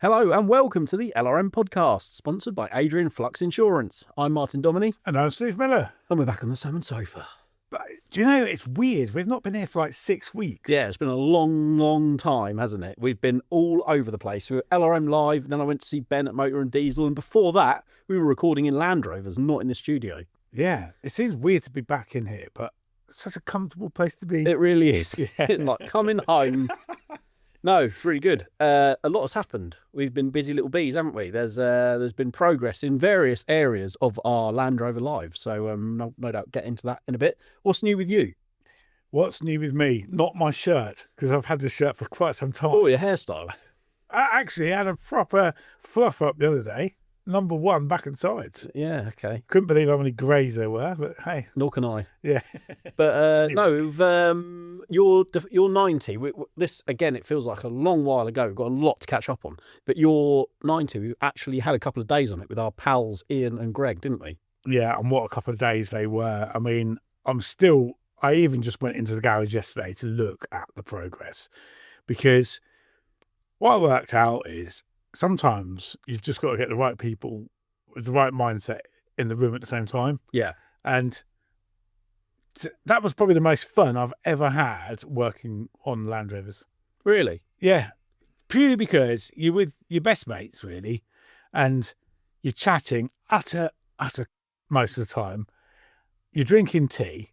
Hello and welcome to the LRM podcast, sponsored by Adrian Flux Insurance. I'm Martin Dominy. And I'm Steve Miller. And we're back on the salmon sofa. But do you know, it's weird. We've not been here for like 6 weeks. Yeah, it's been a long time, hasn't it? We've been all over the place. We were LRM Live, then I went to see Ben at Motor and Diesel, and before that, we were recording in Land Rovers, not in the studio. Yeah, it seems weird to be back in here, but it's such a comfortable place to be. It really is. Yeah. It's like coming home. No, really good. A lot has happened. We've been busy little bees, haven't we? There's been progress in various areas of our Land Rover Live. So no doubt get into that in a bit. What's new with you? What's new with me? Not my shirt, because I've had this shirt for quite some time. Oh, your hairstyle. I actually had a proper fluff up the other day. Number one, back and sides. Yeah, okay. Couldn't believe how many greys there were, but hey. Nor can I. Yeah. But you're 90. This, again, it feels like a long while ago. We've got a lot to catch up on. But you're 90. We actually had a couple of days on it with our pals Ian and Greg, didn't we? Yeah, and what a couple of days they were. I mean, I even just went into the garage yesterday to look at the progress, because what I worked out is sometimes you've just got to get the right people with the right mindset in the room at the same time. Yeah. And that was probably the most fun I've ever had working on Land Rovers. Really? Yeah. Purely because you're with your best mates, really, and you're chatting utter most of the time. You're drinking tea.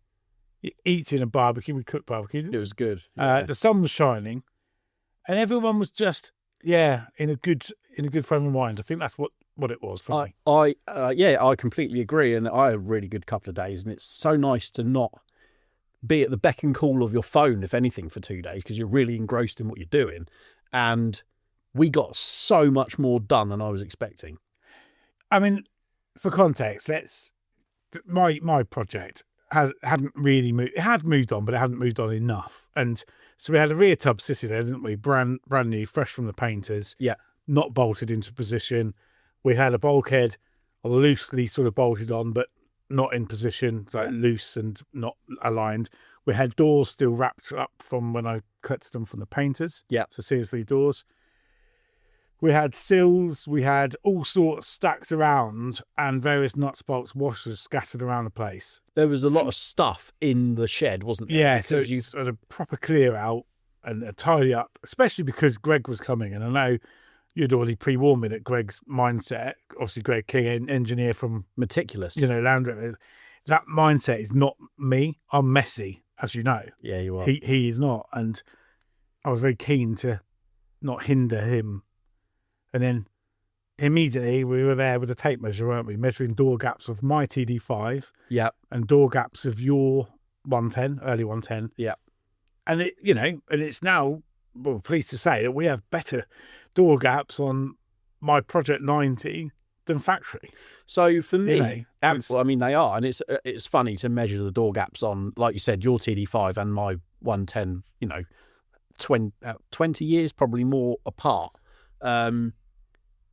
You're eating a barbecue. We cooked barbecue. It was good. Yeah. The sun was shining, and everyone was just, in a good frame of mind. I think that's what it was for me. I completely agree, and I had a really good couple of days, and it's so nice to not be at the beck and call of your phone, if anything, for 2 days, because you're really engrossed in what you're doing. And we got so much more done than I was expecting. I mean, for context, my project hadn't really moved. It had moved on, but it hadn't moved on enough. And so we had a rear tub sitting there, didn't we? Brand new, fresh from the painters. Yeah. Not bolted into position. We had a bulkhead loosely sort of bolted on, but not in position, so loose and not aligned. We had doors still wrapped up from when I collected them from the painters. Yeah. So seriously, doors. We had sills, we had all sorts stacked around, and various nuts, bolts, washers scattered around the place. There was a lot of stuff in the shed, wasn't there? Yeah, so you sort of proper clear out and tidy up, especially because Greg was coming. And I know you'd already pre-warned me that Greg's mindset, obviously Greg King, engineer from Meticulous. Land Rover, that mindset is not me. I'm messy, as you know. Yeah, you are. He is not. And I was very keen to not hinder him. And then immediately we were there with a tape measure, weren't we? Measuring door gaps of my TD5. Yeah. And door gaps of your 110, early 110. Yeah. And it's now, well, pleased to say that we have better door gaps on my Project 90 than factory. So for me, they are. And it's funny to measure the door gaps on, like you said, your TD5 and my 110, 20 years, probably more apart.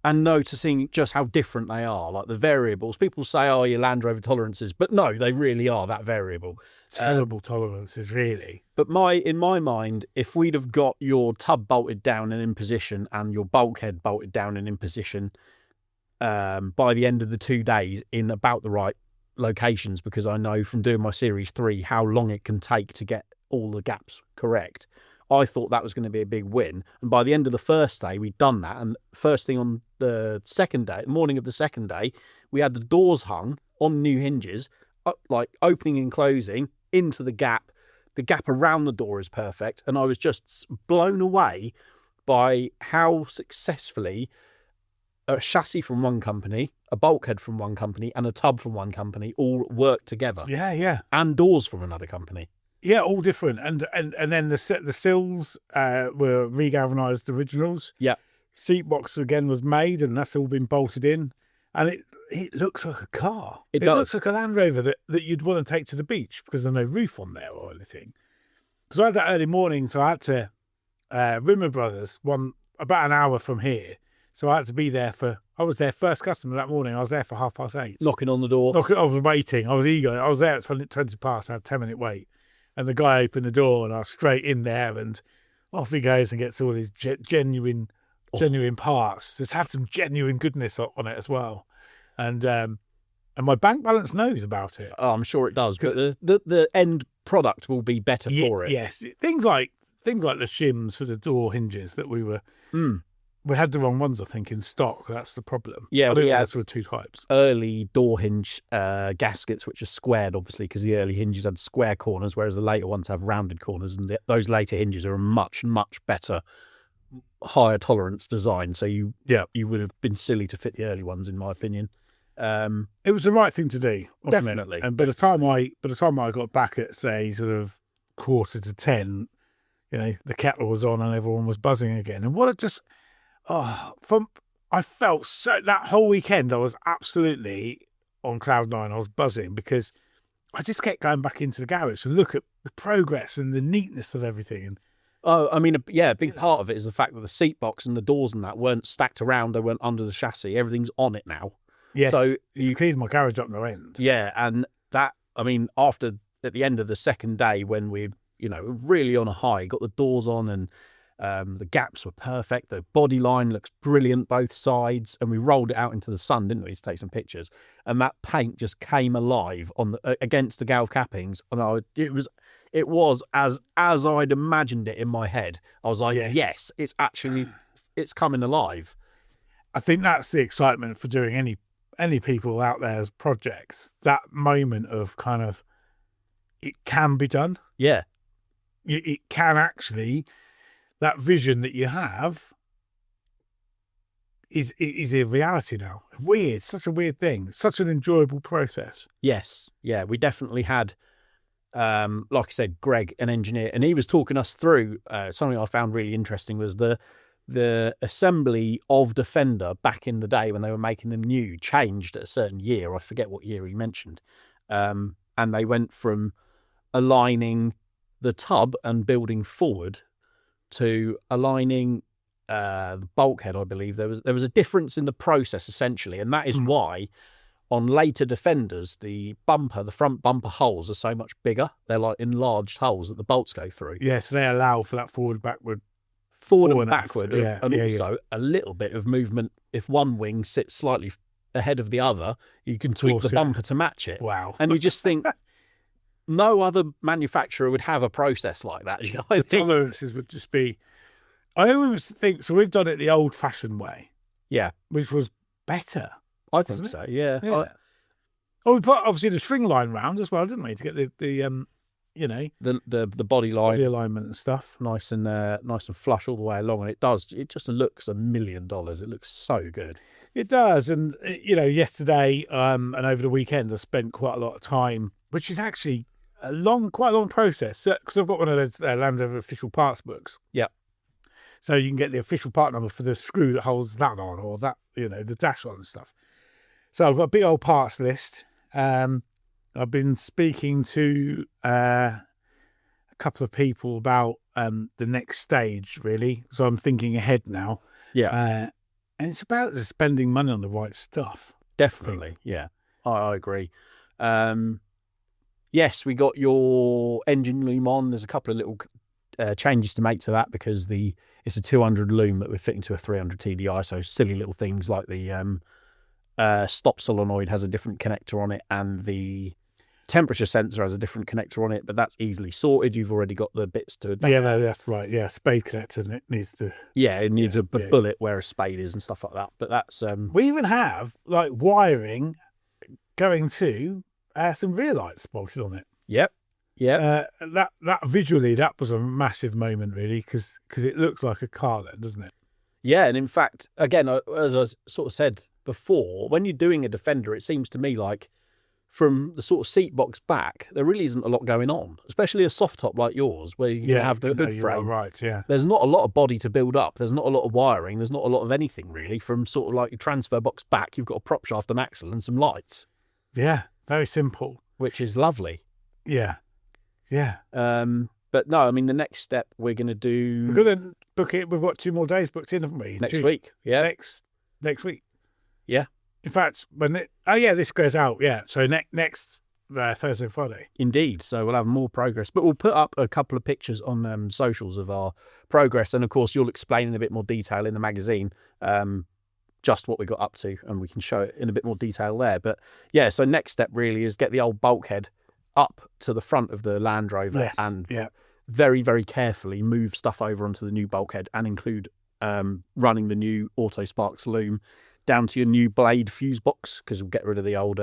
And noticing just how different they are, like the variables. People say, oh, your Land Rover tolerances, but no, they really are that variable. Terrible tolerances, really. But in my mind, if we'd have got your tub bolted down and in position and your bulkhead bolted down and in position by the end of the 2 days in about the right locations, because I know from doing my Series 3 how long it can take to get all the gaps correct, I thought that was going to be a big win. And by the end of the first day, we'd done that. And first thing on the second day, morning of the second day, we had the doors hung on new hinges, like opening and closing into the gap. The gap around the door is perfect. And I was just blown away by how successfully a chassis from one company, a bulkhead from one company, and a tub from one company all worked together. Yeah. And doors from another company. Yeah, all different, and then the sills were regalvanized originals. Yeah, seat box again was made, and that's all been bolted in, and it looks like a car. It does. Looks like a Land Rover that you'd want to take to the beach because there's no roof on there or anything. Because I had that early morning, so I had to Rimmer Brothers, about an hour from here, so I had to be there I was their first customer that morning. I was there for 8:30. Knocking on the door. I was waiting. I was eager. I was there at 20 past. I had a 10-minute wait. And the guy opened the door and I was straight in there and off he goes and gets all his genuine genuine parts. Just have some genuine goodness on it as well. And my bank balance knows about it. Oh, I'm sure it does, but the end product will be better for it. Yes, things like the shims for the door hinges that we had the wrong ones, I think, in stock. That's the problem. Yeah, I don't we know, had that's sort of two types. early door hinge gaskets, which are squared, obviously, because the early hinges had square corners, whereas the later ones have rounded corners, and those later hinges are a much, much better, higher tolerance design. So you would have been silly to fit the early ones, in my opinion. It was the right thing to do, Definitely. And by the time I got back at, say, sort of 9:45, the kettle was on and everyone was buzzing again. And I felt so, that whole weekend I was absolutely on cloud nine. I was buzzing because I just kept going back into the garage to look at the progress and the neatness of everything. And a big part of it is the fact that the seat box and the doors and that weren't stacked around, they weren't under the chassis. Everything's on it now. yes, So you cleared my garage up no end. Yeah, and that, after, at the end of the second day, when we, really on a high, got the doors on and the gaps were perfect. The body line looks brilliant, both sides, and we rolled it out into the sun, didn't we, to take some pictures? And that paint just came alive on against the galv cappings, and it was as I'd imagined it in my head. I was like, yes, it's coming alive. I think that's the excitement for doing any people out there's projects. That moment of kind of, it can be done. Yeah, it can actually. That vision that you have is a reality now. Weird, such a weird thing, such an enjoyable process. Yes, yeah, we definitely had, like I said, Greg, an engineer, and he was talking us through something I found really interesting was the assembly of Defender back in the day when they were making them new changed at a certain year. I forget what year he mentioned, and they went from aligning the tub and building forward to aligning the bulkhead. I believe there was a difference in the process essentially, and that is why on later Defenders the front bumper holes are so much bigger. They're like enlarged holes that the bolts go through. Yes, they allow for that forward and backward, and also a little bit of movement. If one wing sits slightly ahead of the other, you can tweak the bumper to match it. Wow. And you just think no other manufacturer would have a process like that. The tolerances would just be... I always think, so we've done it the old-fashioned way. Yeah. Which was better. I think so, yeah. We put, obviously, the string line round as well, didn't we, to get the body line, body alignment and stuff. Nice and flush all the way along, and it just looks $1 million. It looks so good. It does, and yesterday and over the weekend I spent quite a lot of time, which is actually quite a long process, because I've got one of those Land Rover official parts books. Yeah. So you can get the official part number for the screw that holds that on, or that, the dash on and stuff. So I've got a big old parts list. I've been speaking to a couple of people about the next stage, really. So I'm thinking ahead now. Yeah. And it's about just spending money on the right stuff. Definitely, yeah. I agree. Yes, we got your engine loom on. There's a couple of little changes to make to that because it's a 200 loom that we're fitting to a 300 TDI. So silly little things like the stop solenoid has a different connector on it, and the temperature sensor has a different connector on it, but that's easily sorted. You've already got the bits to... Yeah, no, that's right. Yeah, spade connector, and it needs to... Yeah, it needs a bullet where a spade is and stuff like that. But that's... We even have, wiring going to some rear lights bolted on it. Yep. Yeah. That visually, that was a massive moment, really, because it looks like a car then, doesn't it? Yeah, and in fact, again, as I sort of said before, when you're doing a Defender, it seems to me like from the sort of seat box back, there really isn't a lot going on, especially a soft top like yours, where you have the hood frame. Right, yeah. There's not a lot of body to build up. There's not a lot of wiring. There's not a lot of anything, really, from sort of like your transfer box back. You've got a prop shaft, an axle, and some lights. Yeah, very simple. Which is lovely. Yeah. Yeah. But no, the next step we're going to do... We're going to book it. We've got 2 more days booked in, haven't we? Next week, yeah. Next week. Yeah. In fact, this goes out, yeah. So next Thursday and Friday. Indeed. So we'll have more progress, but we'll put up a couple of pictures on socials of our progress, and of course you'll explain in a bit more detail in the magazine just what we got up to, and we can show it in a bit more detail there. But yeah, so next step really is get the old bulkhead up to the front of the Land Rover and very, very carefully move stuff over onto the new bulkhead and include running the new Auto Sparks loom down to your new blade fuse box, because we'll get rid of the old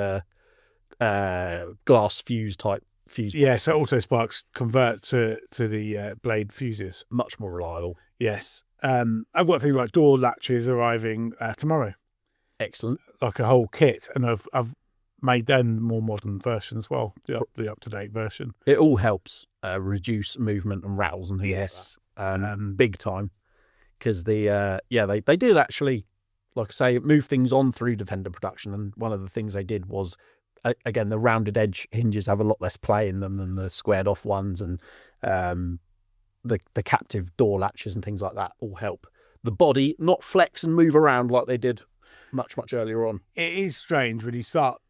glass fuse type fuse. Yeah, so Auto Sparks convert to the blade fuses. Much more reliable. Yes. I've got things like door latches arriving tomorrow. Excellent. Like a whole kit, and I've made them more modern version as well, the up-to-date version. It all helps reduce movement and rattles and things like that. Big time. Because they did actually, like I say, move things on through Defender production, and one of the things they did was, again, the rounded edge hinges have a lot less play in them than the squared off ones, and the captive door latches and things like that all help the body not flex and move around like they did much earlier on. It is strange when you start.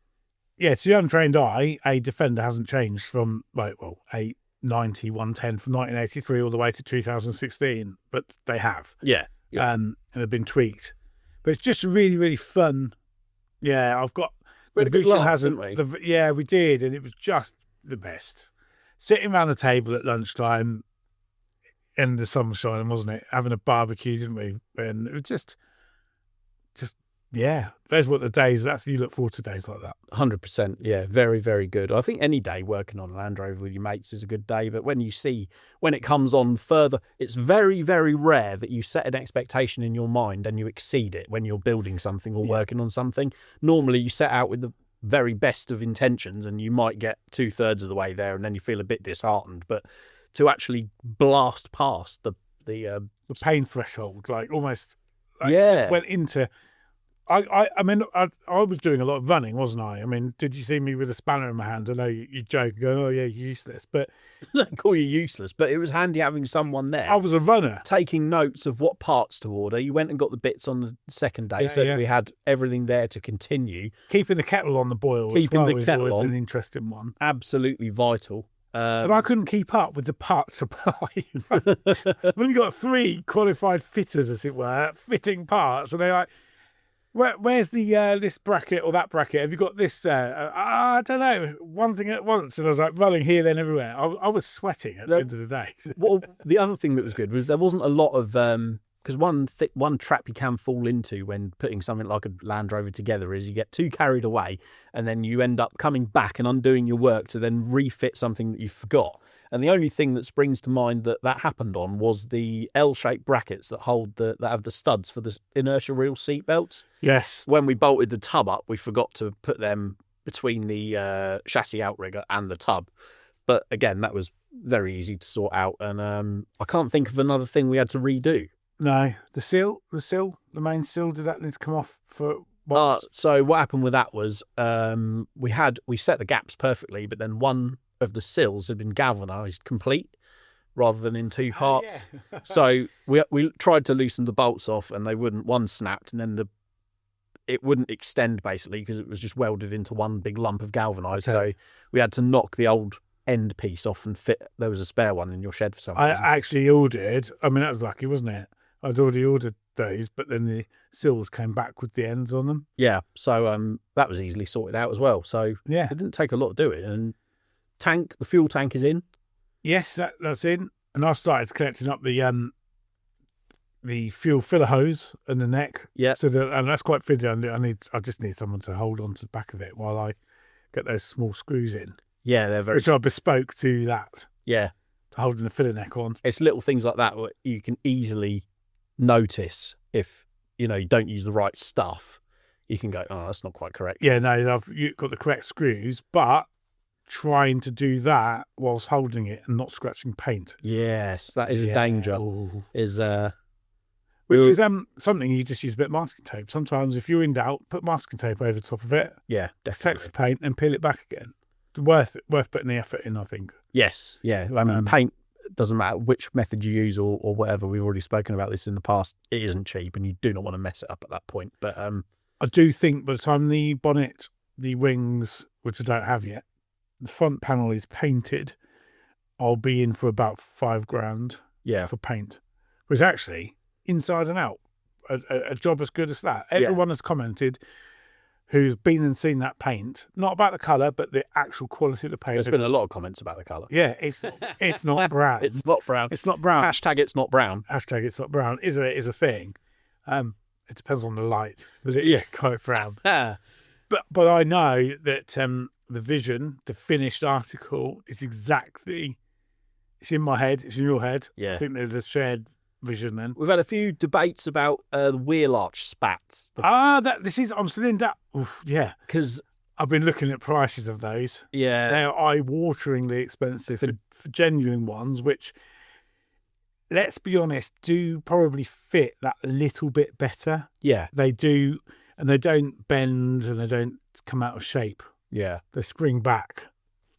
Yeah, to the untrained eye, a Defender hasn't changed from a 90 110 from 1983 all the way to 2016, but they have. Yeah. And they've been tweaked. But it's just really, really fun. Yeah, I've got. We had a good laugh, didn't we? Yeah, we did, and it was just the best. Sitting around the table at lunchtime in the sunshine, wasn't it? Having a barbecue, didn't we? And it was just yeah. That's what the days. That's you look forward to days like that. 100%. Yeah, very, very good. I think any day working on a Land Rover with your mates is a good day, but when it comes on further, it's very, very rare that you set an expectation in your mind and you exceed it when you're building something or working on something. Normally, you set out with the very best of intentions, and you might get 2/3 of the way there, and then you feel a bit disheartened. But to actually blast past the pain threshold, like almost, went into. I mean, I was doing a lot of running, wasn't I? I mean, did you see me with a spanner in my hand? I know you joke and go, oh yeah, you're useless. But I don't call you useless, but it was handy having someone there. I was a runner. Taking notes of what parts to order. You went and got the bits on the second day, we had everything there to continue. Keeping the kettle on the boil is always an interesting one. Absolutely vital. But I couldn't keep up with the part supply. We've only got 3 qualified fitters, as it were, fitting parts, and they're like, where's the this bracket or that bracket? Have you got this? I don't know. One thing at once. And I was like running here, then everywhere. I was sweating at the end of the day. Well, the other thing that was good was there wasn't a lot of... because one trap you can fall into when putting something like a Land Rover together is you get too carried away, and then you end up coming back and undoing your work to then refit something that you forgot. And the only thing that springs to mind that happened on was the L-shaped brackets that have the studs for the inertia reel seat belts. Yes. When we bolted the tub up, we forgot to put them between the chassis outrigger and the tub. But again, that was very easy to sort out. And I can't think of another thing we had to redo. No, the main seal, did that need to come off for so what happened with that was we set the gaps perfectly, but then one of the sills had been galvanized complete rather than in 2 parts. Yeah. So we tried to loosen the bolts off, and they wouldn't. One snapped, and then it wouldn't extend basically because it was just welded into one big lump of galvanized. Okay. So we had to knock the old end piece off and fit. There was a spare one in your shed for some reason. I actually ordered. I mean, that was lucky, wasn't it? I'd already ordered those, but then the sills came back with the ends on them. Yeah, so that was easily sorted out as well. So yeah, it didn't take a lot to do it. And the fuel tank is in. Yes, that's in. And I started connecting up the fuel filler hose and the neck. Yeah. And that's quite fiddly. I just need someone to hold on to the back of it while I get those small screws in. Yeah, they're very. Which are bespoke to that. Yeah. To holding the filler neck on. It's little things like that where you can easily notice if you don't use the right stuff. You can go, oh, that's not quite correct. Yeah, no, you've got the correct screws, but trying to do that whilst holding it and not scratching paint. Yes, that is a danger. Ooh. Which is something you just use a bit of masking tape. Sometimes if you're in doubt, put masking tape over the top of it. Yeah, definitely. Protects the paint and peel it back again. Worth putting the effort in, I think. Yes, yeah. I mean, paint, doesn't matter which method you use or whatever. We've already spoken about this in the past. It isn't cheap, and you do not want to mess it up at that point. But I do think by the time the bonnet, the wings, which I don't have yet, the front panel is painted, I'll be in for about $5,000 Yeah. for paint, which actually, inside and out, a job as good as that. Everyone has commented who's been and seen that paint, not about the colour, but the actual quality of the paint. There's been a lot of comments about the colour. Yeah, it's not brown. It's not brown. It's not brown. Hashtag it's not brown. Hashtag it's not brown is a thing. It depends on the light, but quite brown. But I know that the vision, the finished article, is exactly. It's in my head. It's in your head. Yeah. I think there's a shared vision then. We've had a few debates about the wheel arch spats. I'm still in that. Oof, yeah. Because I've been looking at prices of those. yeah, They are eye-wateringly expensive for genuine ones, which, let's be honest, do probably fit that little bit better. yeah, They do, and they don't bend and they don't come out of shape. yeah. They spring back.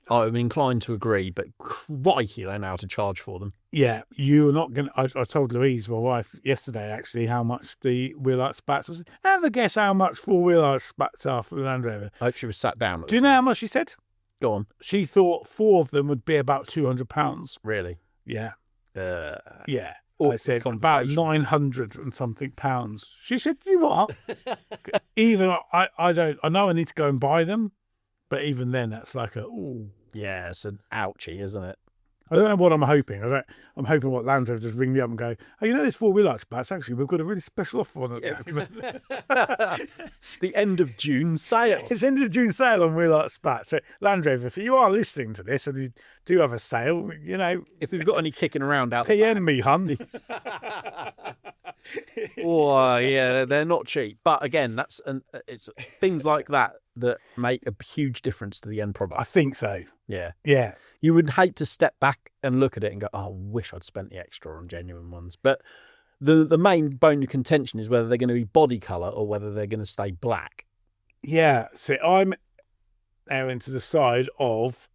I'm inclined to agree, but crikey, they know how to charge for them. Yeah, you're not going to... I told Louise, my wife, yesterday, actually, how much the wheel arch spats... I said, have a guess how much 4 wheel arch spats are for the Land Rover. I hope she was sat down. Do you know how much she said? Go on. She thought 4 of them would be about £200. Really? Yeah. Yeah. Awkward I said about conversation. 900 and something pounds. She said, "You what?" Even I don't. I know I need to go and buy them, but even then, that's like ooh. Yeah, it's an ouchie, isn't it? I don't know what I'm hoping. I'm hoping what Land Rover just ring me up and go, "Oh, you know this 4-wheel arch spats? Actually, we've got a really special offer on it." Yeah. It's the end of June sale. It's end of June sale on wheel arch spats. So Land Rover, if you are listening to this and you do have a sale, If we've got any kicking around out PN me, hun. Oh, yeah, they're not cheap. But again, it's things like that make a huge difference to the end product. I think so. Yeah. Yeah. You would hate to step back and look at it and go, "Oh, I wish I'd spent the extra on genuine ones." But the main bone of contention is whether they're going to be body colour or whether they're going to stay black. Yeah. So I'm erring to the side of,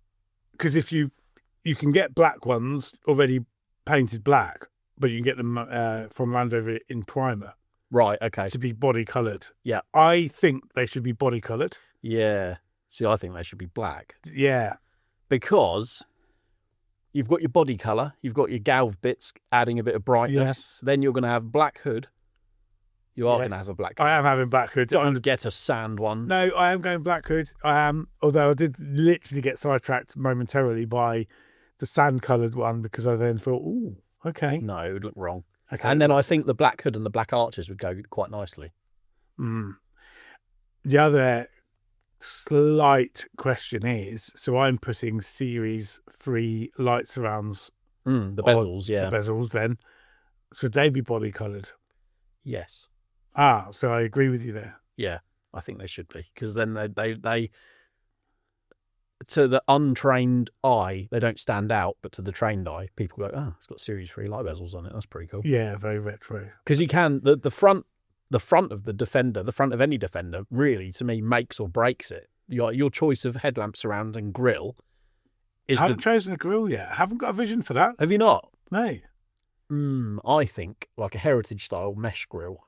because if you can get black ones already painted black, but you can get them from Land Rover in primer Right, okay. to be body coloured. Yeah. I think they should be body coloured. Yeah. See, I think they should be black. Yeah. Because you've got your body colour, you've got your galv bits adding a bit of brightness. Yes. Then you're going to have black hood. You are Yes. going to have a black hood. I am having black hood. Don't get a sand one. No, I am going black hood. I am, although I did literally get sidetracked momentarily by the sand coloured one because I then thought, ooh, okay. No, it would look wrong. Okay. And then I think the black hood and the black arches would go quite nicely. The other slight question is, so I'm putting Series 3 light surrounds, The bezels, yeah. the bezels then. Should they be body coloured? Yes. So I agree with you there. Yeah, I think they should be. Because then they to the untrained eye, they don't stand out, but to the trained eye, people go, "Oh, it's got Series 3 light bezels on it. That's pretty cool." Yeah, very retro. Because you can, the front of the Defender, the front of any Defender, really, to me, makes or breaks it. Your choice of headlamp surround and grille is I haven't chosen a grille yet. I haven't got a vision for that. Have you not? No. I think like a heritage style mesh grille.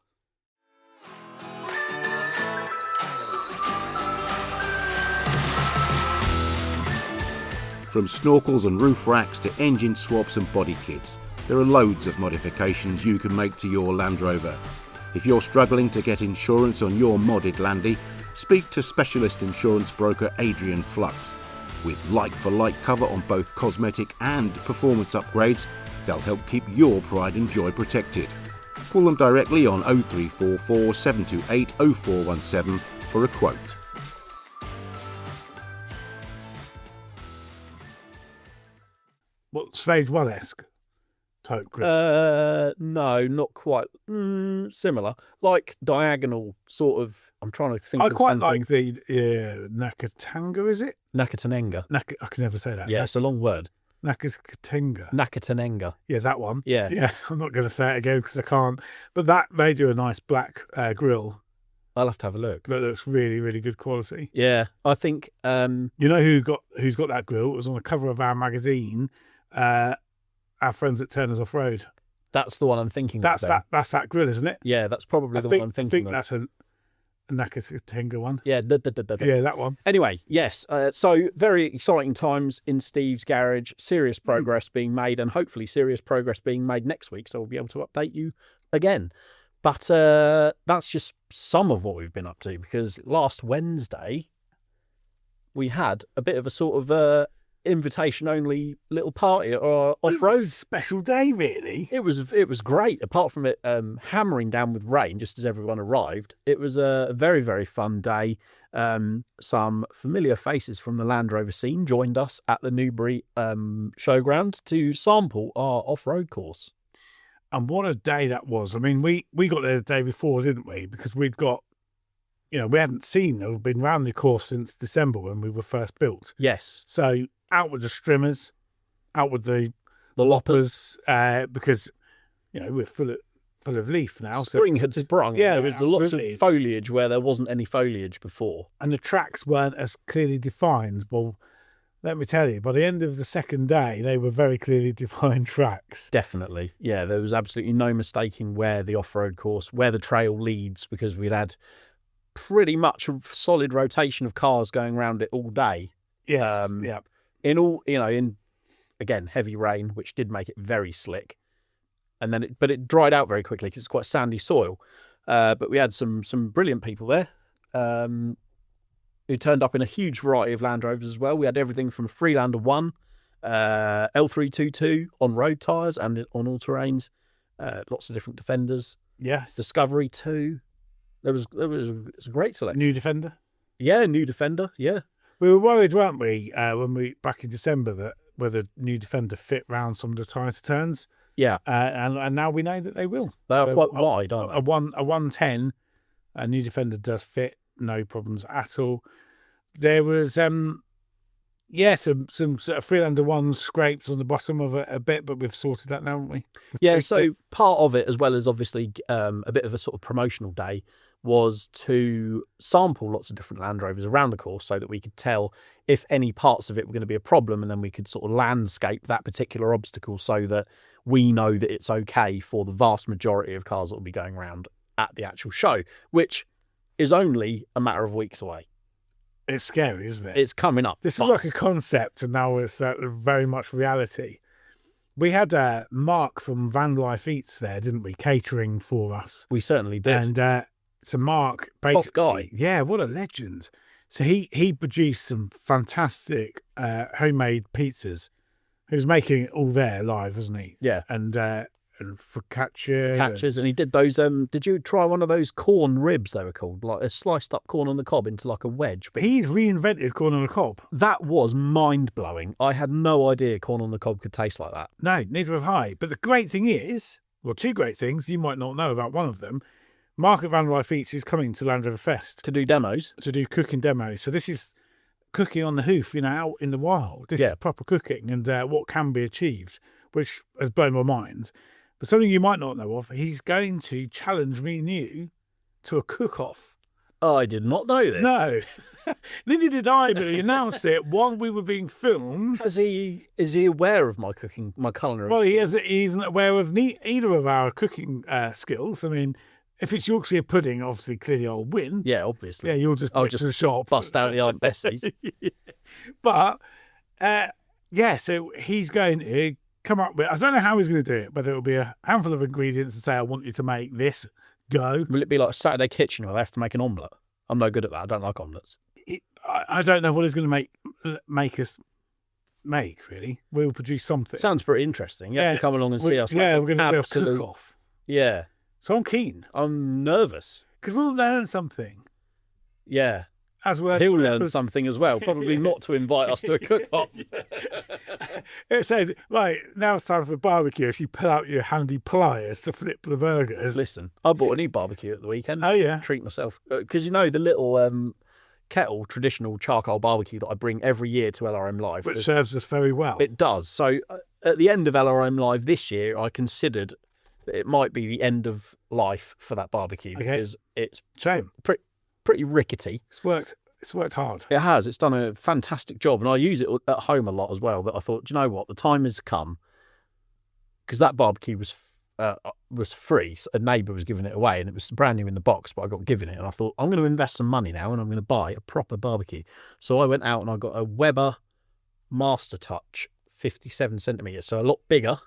From snorkels and roof racks to engine swaps and body kits, there are loads of modifications you can make to your Land Rover. If you're struggling to get insurance on your modded Landy, speak to specialist insurance broker Adrian Flux. With like-for-like cover on both cosmetic and performance upgrades, they'll help keep your pride and joy protected. Call them directly on 0344 728 0417 for a quote. What, stage 1-esque type grille? No, not quite. Similar, like diagonal sort of. I'm trying to think. I of quite something. like the Nakatanga, is it? Nakatanenga. I can never say that. Yeah, it's a long word. Nakatananga. Nakatanenga. Yeah, that one. Yeah. Yeah, I'm not going to say it again because I can't. But that they do a nice black grille I'll have to have a look. that looks really, really good quality. Yeah, I think. You know who's got that grille? It was on the cover of our magazine. Our friends at Turner's Off Road. That's the one I'm thinking. That's of then. that grille, isn't it? Yeah, that's probably the one I'm thinking. I think Nakatenga one. Yeah, Yeah, that one. Anyway, yes. So very exciting times in Steve's garage. Serious progress being made, and hopefully serious progress being made next week. So we'll be able to update you again. But that's just some of what we've been up to, because last Wednesday we had a bit of a sort of invitation-only little party or off-road special day, really. It was great. Apart from it hammering down with rain just as everyone arrived, it was a very, very fun day. Some familiar faces from the Land Rover scene joined us at the Newbury showground to sample our off-road course. And what a day that was. I mean, we got there the day before, didn't we? Because we'd got, we hadn't seen or been round the course since December when we were first built. Yes. So out with the strimmers, out with the loppers, because, we're full of leaf now. Spring had sprung. Yeah, there was lots of foliage where there wasn't any foliage before. And the tracks weren't as clearly defined. Well, let me tell you, by the end of the second day, they were very clearly defined tracks. Definitely. Yeah, there was absolutely no mistaking where the off-road course, where the trail leads, because we'd had pretty much a solid rotation of cars going around it all day. Yes. In all, in, again, heavy rain, which did make it very slick. And then it dried out very quickly because it's quite sandy soil. But we had some brilliant people there. Who turned up in a huge variety of Land Rovers as well. We had everything from Freelander 1, L322 on road tyres and on all terrains, lots of different Defenders. Yes. Discovery 2. It was a great selection. New Defender? Yeah, new Defender, yeah. We were worried, weren't we, when we back in December, that whether new Defender fit round some of the tighter turns. Yeah. And now we know that they will. They are quite wide, aren't they? A 110, a new Defender does fit. No problems at all. There was, some sort of Freelander 1 scrapes on the bottom of it a bit, but we've sorted that now, haven't we? Yeah, so part of it, as well as obviously a bit of a sort of promotional day, was to sample lots of different Land Rovers around the course so that we could tell if any parts of it were going to be a problem, and then we could sort of landscape that particular obstacle so that we know that it's okay for the vast majority of cars that will be going around at the actual show, which is only a matter of weeks away. It's scary, isn't it? It's coming up. This was like a concept, and now it's very much reality. We had Mark from Van Life Eats there, didn't we? Catering for us. We certainly did. And so Mark, basically, top guy. Yeah, what a legend. So he produced some fantastic homemade pizzas. He was making it all there live, wasn't he? Yeah. And focaccia. And he did those. Did you try one of those corn ribs? They were called, like a sliced up corn on the cob into like a wedge. But he's reinvented corn on the cob. That was mind blowing. I had no idea corn on the cob could taste like that. No, neither have I. But the great thing is, well, two great things. You might not know about one of them. Mark at Van Life Eats is coming to Land Rover Fest to do demos, to do cooking demos. So this is cooking on the hoof, out in the wild. This is proper cooking, and what can be achieved, which has blown my mind. But something you might not know of, he's going to challenge me and you to a cook-off. Oh, I did not know this. No. Neither did I, but he announced it while we were being filmed. Is he aware of my cooking, my culinary skills? Well, he isn't aware of either of our cooking skills. I mean, if it's Yorkshire pudding, obviously, clearly I'll win. Yeah, obviously. Yeah, I'll just to the shop. Bust out the Aunt Bessie's. But, so he's going to come up with, I don't know how he's going to do it, whether it'll be a handful of ingredients and say, I want you to make this, go. Will it be like Saturday Kitchen where they have to make an omelette? I'm no good at that. I don't like omelettes. I don't know what he's going to make us make, really. We'll produce something. Sounds pretty interesting. You have to come along and see us. Yeah, we're going to do a cook-off. Yeah. So I'm keen. I'm nervous. Because we'll learn something. Yeah. As well. He'll learn something as well. Probably not to invite us to a cook-off. It said, right, now it's time for barbecue. So you pull out your handy pliers to flip the burgers. Listen, I bought a new barbecue at the weekend. Oh, yeah. Treat myself. Because the little kettle, traditional charcoal barbecue that I bring every year to LRM Live. Which serves us very well. It does. So at the end of LRM Live this year, I considered that it might be the end of life for that barbecue. Okay. Because it's pretty rickety. It's worked hard. It has. It's done a fantastic job, and I use it at home a lot as well. But I thought, do you know what? The time has come, because that barbecue was was free. A neighbour was giving it away, and it was brand new in the box, but I got given it, and I thought, I'm going to invest some money now, and I'm going to buy a proper barbecue. So I went out and I got a Weber Master Touch 57 centimetres, so a lot bigger.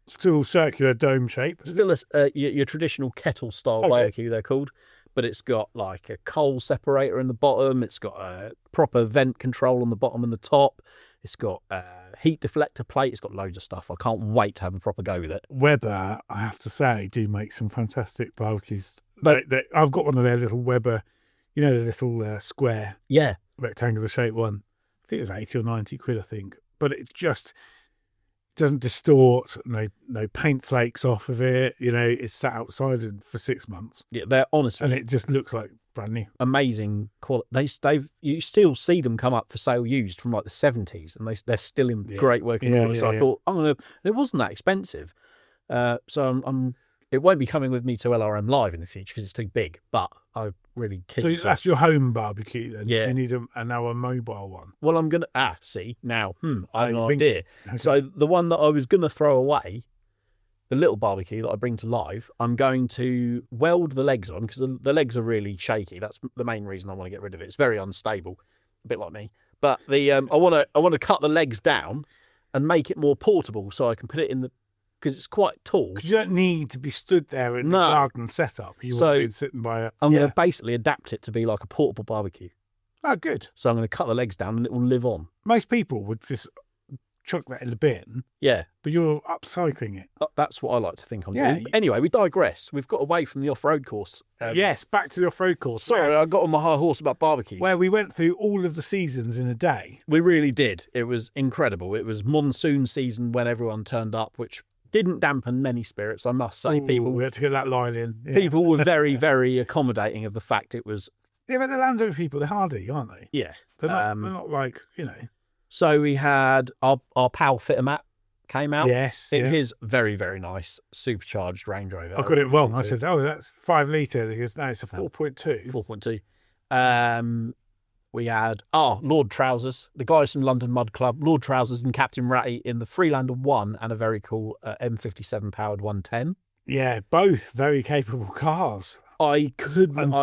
Still circular dome shape. Still your traditional kettle style barbecue, they're called, but it's got like a coal separator in the bottom. It's got a proper vent control on the bottom and the top. It's got a heat deflector plate. It's got loads of stuff. I can't wait to have a proper go with it. Weber, I have to say, do make some fantastic barbecues. I've got one of their little Weber, the little square, rectangular shaped one. I think it was 80 or 90 quid, I think. But it just doesn't distort, no paint flakes off of it. It's sat outside for 6 months. Yeah, they're honestly, and it just looks like brand new. Amazing quality. You still see them come up for sale used from like the 70s, and they're still in great working order. So I thought, it wasn't that expensive. So it won't be coming with me to LRM Live in the future because it's too big, but I really keen. So that's your home barbecue then? Yeah. So you need now a mobile one. Well, I'm going to, see, now, I have an idea. Okay. So the one that I was going to throw away, the little barbecue that I bring to live, I'm going to weld the legs on because the legs are really shaky. That's the main reason I want to get rid of it. It's very unstable, a bit like me. But I want to cut the legs down and make it more portable so I can put it in because it's quite tall. Because you don't need to be stood there in the garden setup. You want to be sitting by I'm going to basically adapt it to be like a portable barbecue. Oh, good. So I'm going to cut the legs down and it will live on. Most people would just chuck that in the bin. Yeah. But you're upcycling it. That's what I like to think I'm doing. Anyway, we digress. We've got away from the off-road course. Yes, back to the off-road course. Sorry, I got on my high horse about barbecues. Where we went through all of the seasons in a day. We really did. It was incredible. It was monsoon season when everyone turned up, which didn't dampen many spirits, I must say. We had to get that line in. Yeah. People were very, very accommodating of the fact it was... Yeah, but the Land Rover people, they're hardy, aren't they? Yeah. They're not like, So we had our pal Fitter Matt came out. Yes. In his very, very nice supercharged Range Rover. I got it wrong. I said, that's 5 litre. He goes, no, it's a 4.2. 4.2. We had Lord Trousers, the guys from London Mud Club, Lord Trousers and Captain Ratty in the Freelander 1 and a very cool M57 powered 110. Yeah, both very capable cars. And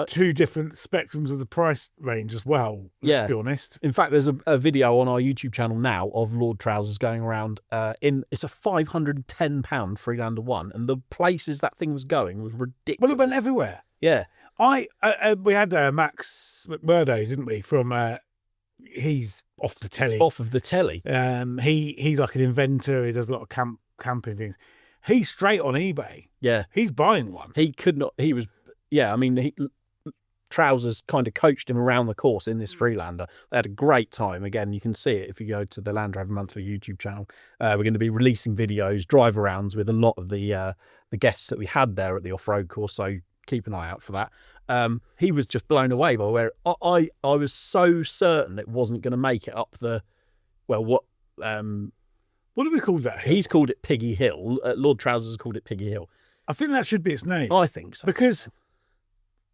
two different spectrums of the price range as well, let's be honest. In fact, there's a video on our YouTube channel now of Lord Trousers going around it's a £510 Freelander 1, and the places that thing was going was ridiculous. Well, it went everywhere. Yeah. We had Max McMurdo, didn't we? From he's off the telly. Off of the telly. He's like an inventor. He does a lot of camping things. He's straight on eBay. Yeah, he's buying one. He could not. He was. Yeah, I mean, Trousers kind of coached him around the course in this Freelander. They had a great time. Again, you can see it if you go to the Land Rover Monthly YouTube channel. We're going to be releasing videos, drive arounds with a lot of the guests that we had there at the off-road course. So keep an eye out for that. He was just blown away by where I was so certain it wasn't going to make it up the, what do we call that hill? He's called it Piggy Hill. Lord Trousers called it Piggy Hill. I think that should be its name. I think so. Because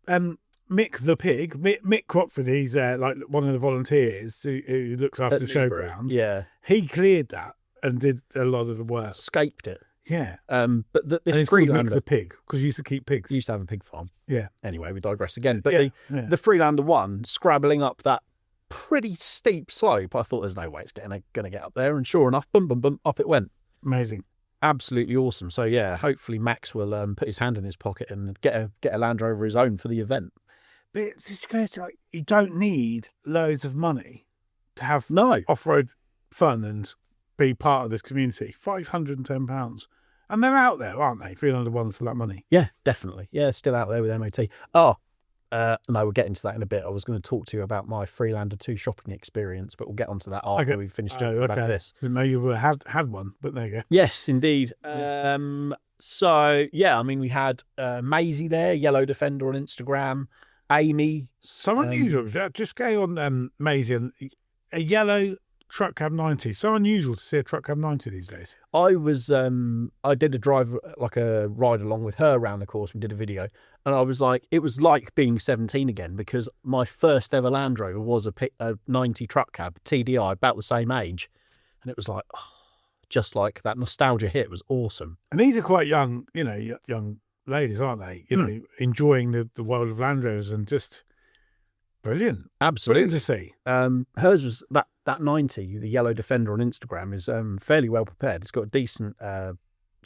Mick the pig, Mick Crockford, he's like one of the volunteers who looks after the showground. Yeah. He cleared that and did a lot of the work. Scaped it. Yeah. But this Freelander, the pig, because you used to keep pigs. Used to have a pig farm. Yeah. Anyway, we digress again. But the Freelander 1, scrabbling up that pretty steep slope, I thought there's no way it's going to get up there. And sure enough, boom, boom, boom, up it went. Amazing. Absolutely awesome. So yeah, hopefully Max will put his hand in his pocket and get a Land Rover of his own for the event. But it's just going to you don't need loads of money to have off-road fun and be part of this community. £510. And they're out there, aren't they? Freelander 1 for that money. Yeah, definitely. Yeah, still out there with MOT. No, we'll get into that in a bit. I was going to talk to you about my Freelander 2 shopping experience, but we'll get onto that after we finish talking about this. I didn't know you had one, but there you go. Yes, indeed. So, yeah, I mean, we had Maisie there, Yellow Defender on Instagram, Amy. So unusual. Just going on Maisie, and a yellow truck cab 90. So unusual to see a truck cab 90 these days. I did a drive, like a ride along with her around the course. We did a video, and I was like, it was like being 17 again, because my first ever Land Rover was a 90 truck cab TDI, about the same age, and it was like, just like that nostalgia hit was awesome. And these are quite young, young ladies, aren't they? Enjoying the world of Land Rovers and just brilliant. Absolutely. Brilliant to see. Hers was that 90, the yellow Defender on Instagram, is fairly well prepared. It's got a decent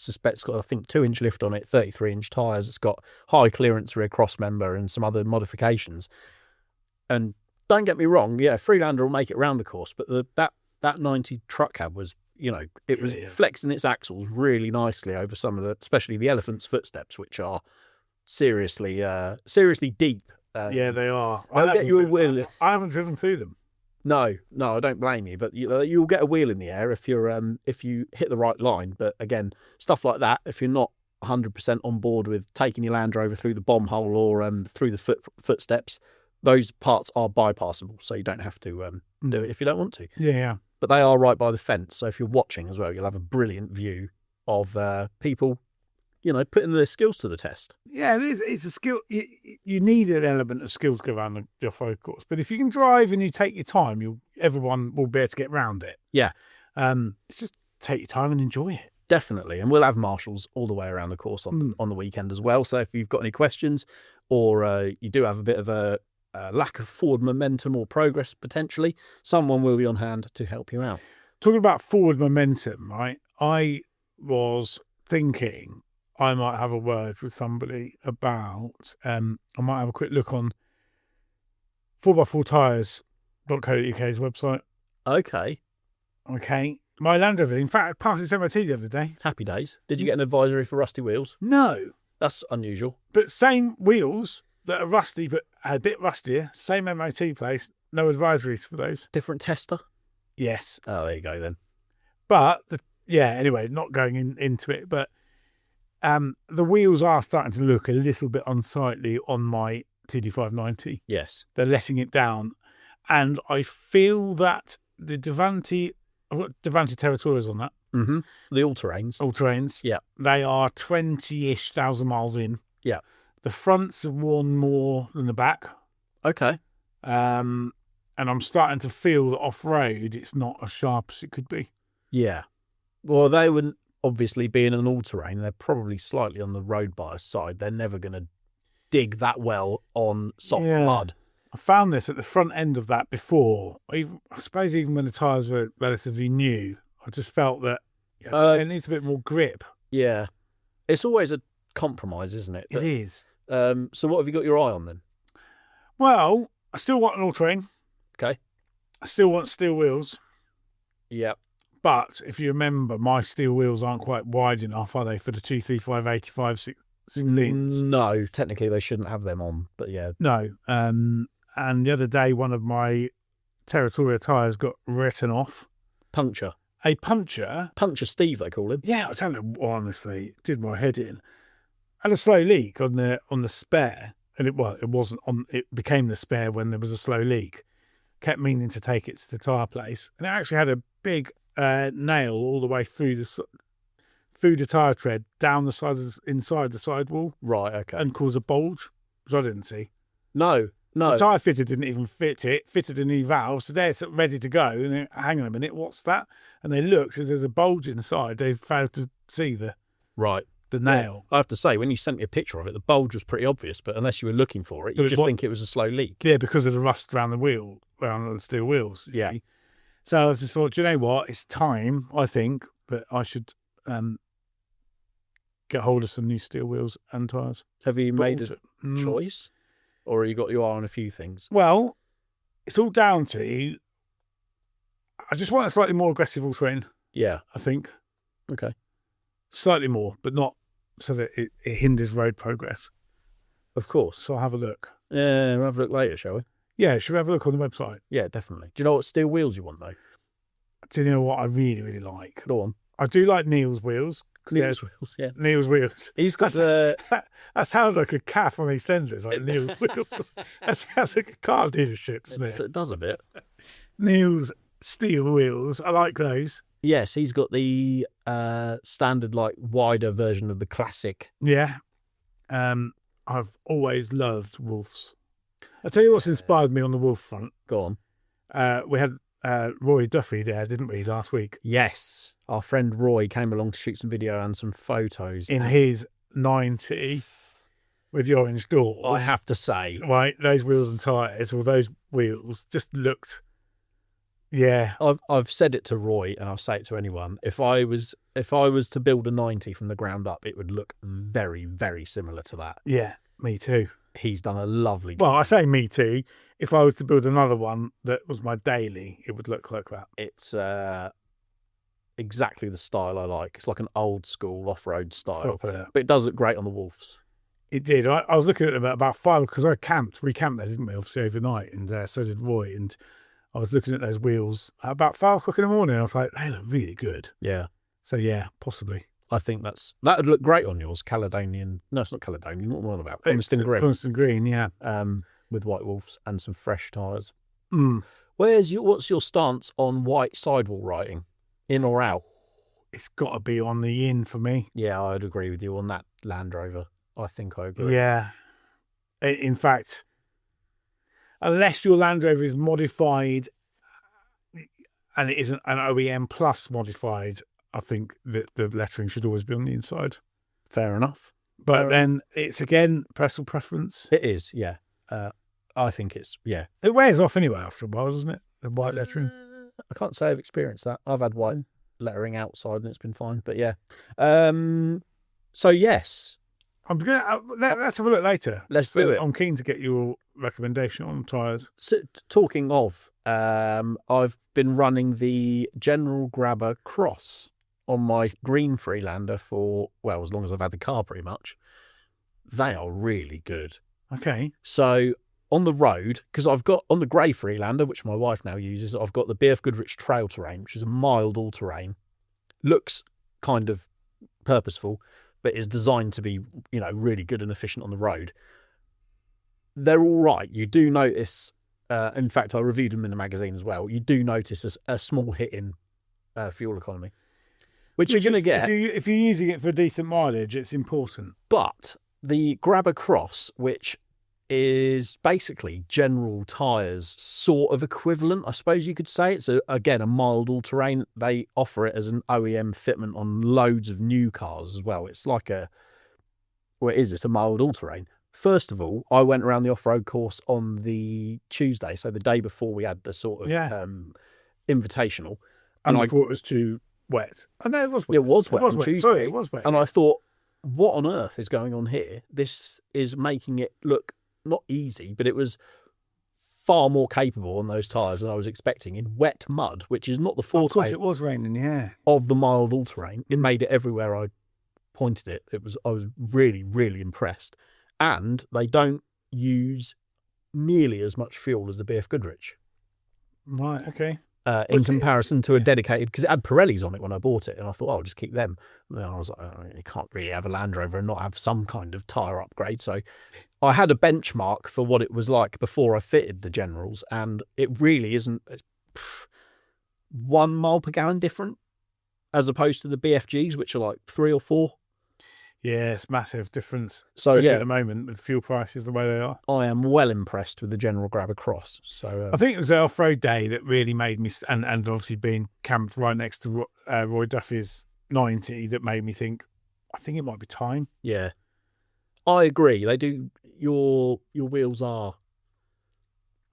it's got, I think, 2-inch lift on it, 33-inch tyres. It's got high clearance rear cross member and some other modifications. And don't get me wrong, Freelander will make it round the course, but that 90 truck cab was, it was flexing its axles really nicely over some of especially the Elephant's footsteps, which are seriously deep. They are. I'll get you a wheel. I haven't driven through them. No, I don't blame you, but you'll get a wheel in the air if you hit the right line. But again, stuff like that, if you're not 100% on board with taking your Land Rover through the bomb hole or through the footsteps, those parts are bypassable, so you don't have to do it if you don't want to. Yeah. But they are right by the fence, so if you're watching as well, you'll have a brilliant view of people, putting their skills to the test. Yeah, it's a skill. You need an element of skill to go around the off-road course. But if you can drive and you take your time, everyone will be able to get round it. Yeah. It's just take your time and enjoy it. Definitely. And we'll have marshals all the way around the course on the weekend as well. So if you've got any questions or you do have a bit of a lack of forward momentum or progress potentially, someone will be on hand to help you out. Talking about forward momentum, right? I was thinking I might have a word with somebody about, I might have a quick look on 4x4tires.co.uk's website. Okay. My Land Rover, in fact, passed its MOT the other day. Happy days. Did you get an advisory for rusty wheels? No. That's unusual. But same wheels that are rusty, but a bit rustier, same MOT place, no advisories for those. Different tester? Yes. Oh, there you go then. But, anyway, not going into it, but the wheels are starting to look a little bit unsightly on my TD590. Yes. They're letting it down. And I feel that the Davanti, I've got Davanti Territorials on that. Mm-hmm. The all-terrains. All-terrains. Yeah. They are 20-ish thousand miles in. Yeah. The fronts have worn more than the back. Okay. And I'm starting to feel that off-road, it's not as sharp as it could be. Yeah. Well, they wouldn't, obviously, being an all-terrain, they're probably slightly on the road bias side. They're never going to dig that well on soft mud. I found this at the front end of that before. I suppose even when the tyres were relatively new, I just felt that it needs a bit more grip. Yeah. It's always a compromise, isn't it? It is. So what have you got your eye on then? Well, I still want an all-terrain. Okay. I still want steel wheels. Yeah. But if you remember, my steel wheels aren't quite wide enough, are they, for the 235/85 16s? No, technically they shouldn't have them on, but yeah. No. And the other day, one of my Territorial tyres got written off. Puncture. A puncture? Puncture Steve, they call him. Yeah, I don't know, honestly. It did my head in. Had a slow leak on the spare, and it wasn't on. It became the spare when there was a slow leak. Kept meaning to take it to the tyre place, and it actually had a big nail all the way through the tyre tread down the side of inside the sidewall. Right. Okay. And caused a bulge, which I didn't see. No. The tyre fitter didn't even fit it. Fitted a new valve, so they're sort of ready to go. And they, hang on a minute, what's that? And they looked, as there's a bulge inside. They failed to see the nail. I have to say, when you sent me a picture of it, the bulge was pretty obvious, but unless you were looking for it, you just think it was a slow leak. Yeah, because of the rust around the steel wheels. Yeah. See? So I was just thought, do you know what? It's time, I think, that I should get hold of some new steel wheels and tyres. Have you made a choice? Or you got your eye on a few things? Well, it's all down to, I just want a slightly more aggressive all-terrain. Yeah. I think. Okay. Slightly more, but not so that it hinders road progress. Of course. So I'll have a look. Yeah, we'll have a look later, shall we? Yeah, should we have a look on the website? Yeah, definitely. Do you know what steel wheels you want, though? Do you know what I really, really like? Go on. I do like Neil's wheels. Neil's wheels, yeah. Neil's wheels. He's got that sounds like a calf on EastEnders, like Neil's wheels. That sounds like a car dealership, doesn't it? It does a bit. Neil's steel wheels. I like those. Yes, he's got the standard, wider version of the classic. Yeah. I've always loved Wolves. I'll tell you what's inspired me on the Wolf front. Go on. We had Roy Duffy there, didn't we, last week? Yes, our friend Roy came along to shoot some video and some photos. In his 90 with the orange doors. I have to say, right, those wheels and tyres, or those wheels just looked, yeah. I've said it to Roy, and I'll say it to anyone. If I was to build a 90 from the ground up, it would look very, very similar to that. Yeah, me too. He's done a lovely job. Well, I say me too. If I was to build another one that was my daily, it would look like that. It's exactly the style I like. It's like an old school off-road style, Proper. but it does look great on the Wolves. It did. I was looking at them at about 5 because we camped there, didn't we? Obviously overnight, and so did Roy. And I was looking at those wheels at about 5 o'clock in the morning. I was like, they look really good. Yeah. So yeah, possibly. I think that would look great on yours. Caledonian. No, it's not Caledonian. What am I on about? Coniston Green. Coniston Green, yeah. With white Wolves and some fresh tyres. Mm. What's your stance on white sidewall writing? In or out? It's got to be on the in for me. Yeah, I'd agree with you on that Land Rover. I think I agree. Yeah. In fact, unless your Land Rover is modified and it isn't an OEM plus modified, I think that the lettering should always be on the inside. Fair enough. But then it's, again, personal preference. It is, yeah. I think it's, yeah. It wears off anyway after a while, doesn't it? The white lettering. I can't say I've experienced that. I've had white lettering outside and it's been fine, but yeah. So, yes. I'm gonna let's have a look later. Let's do it. I'm keen to get your recommendation on tyres. So, talking of, I've been running the General Grabber Cross on my green Freelander for, well, as long as I've had the car pretty much. They are really good. Okay. So on the road, because I've got on the grey Freelander, which my wife now uses, I've got the BF Goodrich Trail Terrain, which is a mild all-terrain. Looks kind of purposeful, but is designed to be, really good and efficient on the road. They're all right. You do notice, in fact, I reviewed them in the magazine as well. You do notice a small hit in fuel economy, which you're going to get. If you're using it for decent mileage, it's important. But the Grabber Cross, which is basically General Tyres sort of equivalent, I suppose you could say. It's, again, a mild all-terrain. They offer it as an OEM fitment on loads of new cars as well. It's like a mild all-terrain. First of all, I went around the off-road course on the Tuesday, so the day before we had the sort of invitational. And I thought it was too wet. Oh, no, it was wet. It was wet on Tuesday. Sorry, it was wet. And I thought, what on earth is going on here? This is making it look not easy, but it was far more capable on those tyres than I was expecting in wet mud, which is not the forte. Of course, it was raining, yeah. Of the mild all-terrain. It made it everywhere I pointed it. I was really, really impressed. And they don't use nearly as much fuel as the BF Goodrich. Right, okay. In comparison to a dedicated, because it had Pirellis on it when I bought it, and I thought, I'll just keep them. And then I was like, you can't really have a Land Rover and not have some kind of tyre upgrade. So I had a benchmark for what it was like before I fitted the Generals, and it really isn't 1 mile per gallon different as opposed to the BFGs, which are like 3 or 4. Yeah, it's massive difference. So especially at the moment with fuel prices the way they are. I am well impressed with the General Grabber Cross. So I think it was the off-road day that really made me, and obviously being camped right next to Roy Duffy's 90, that made me think, I think it might be time. Yeah, I agree. They do. Your wheels are.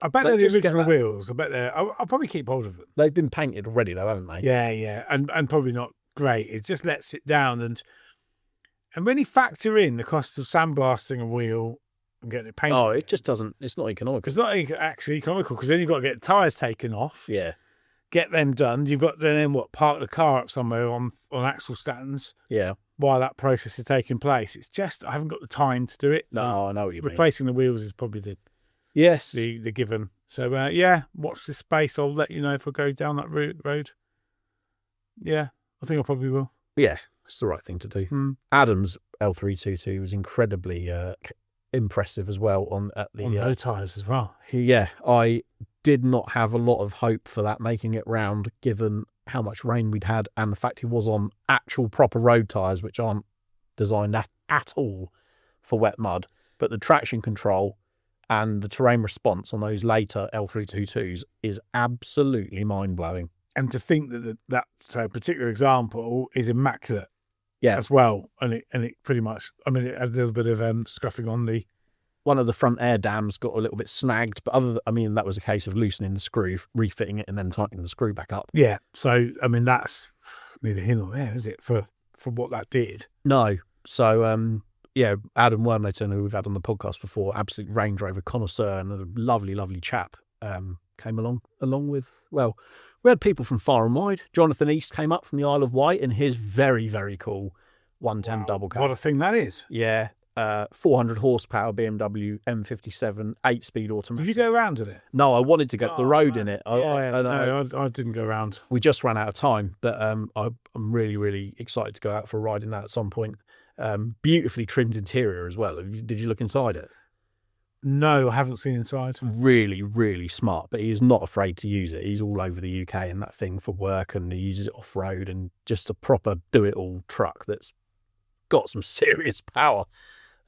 I bet they're the original wheels. I bet they're. I'll probably keep hold of them. They've been painted already, though, haven't they? Yeah, and probably not great. It just lets it down, and when you factor in the cost of sandblasting a wheel and getting it painted, it just doesn't. It's not economical. It's not actually economical because then you've got to get tyres taken off. Yeah. Get them done. You've got to then park the car up somewhere on axle stands. Yeah. While that process is taking place, it's just I haven't got the time to do it. No, I know what you mean. Replacing the wheels is probably the given. So watch this space. I'll let you know if I go down that road. Yeah, I think I probably will. Yeah, it's the right thing to do. Adam's L322 was incredibly impressive as well on low tyres as well. I did not have a lot of hope for that making it round, given how much rain we'd had and the fact he was on actual proper road tyres, which aren't designed at all for wet mud. But the traction control and the terrain response on those later L322s is absolutely mind-blowing. And to think that particular example is immaculate, Yeah, as well, and it pretty much. I mean, it had a little bit of scuffing on the. one of the front air dams got a little bit snagged, but that was a case of loosening the screw, refitting it, and then tightening the screw back up. Yeah. So I mean, that's neither here nor there, is it? For what that did. No. So Adam Wormlayton, who we've had on the podcast before, absolute Range Rover connoisseur and a lovely, lovely chap, came along with, well, we had people from far and wide. Jonathan East came up from the Isle of Wight in his very, very cool 110 double cab. What a thing that is. Yeah. 400 horsepower BMW M57 8-speed automatic. Did you go around in it? No, I wanted to go up the road in it. I didn't go around. We just ran out of time, but I'm really, really excited to go out for a ride in that at some point. Beautifully trimmed interior as well. Did you look inside it? No, I haven't seen inside. Really, really smart, but he is not afraid to use it. He's all over the UK in that thing for work, and he uses it off-road, and just a proper do-it-all truck that's got some serious power.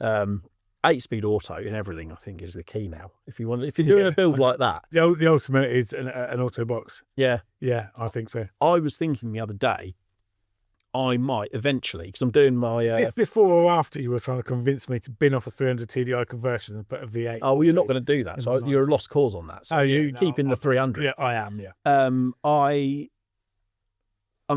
8-speed auto and everything, I think, is the key now. If you're doing a build like that, the ultimate is an auto box. Yeah, I think so. I was thinking the other day, I might eventually, because I'm doing my. Is this before or after you were trying to convince me to bin off a 300 TDI conversion and put a V8? Oh, well, you're not going to do that, so you're a lost cause on that. So you're keeping the 300. Yeah, I am. Yeah. I'm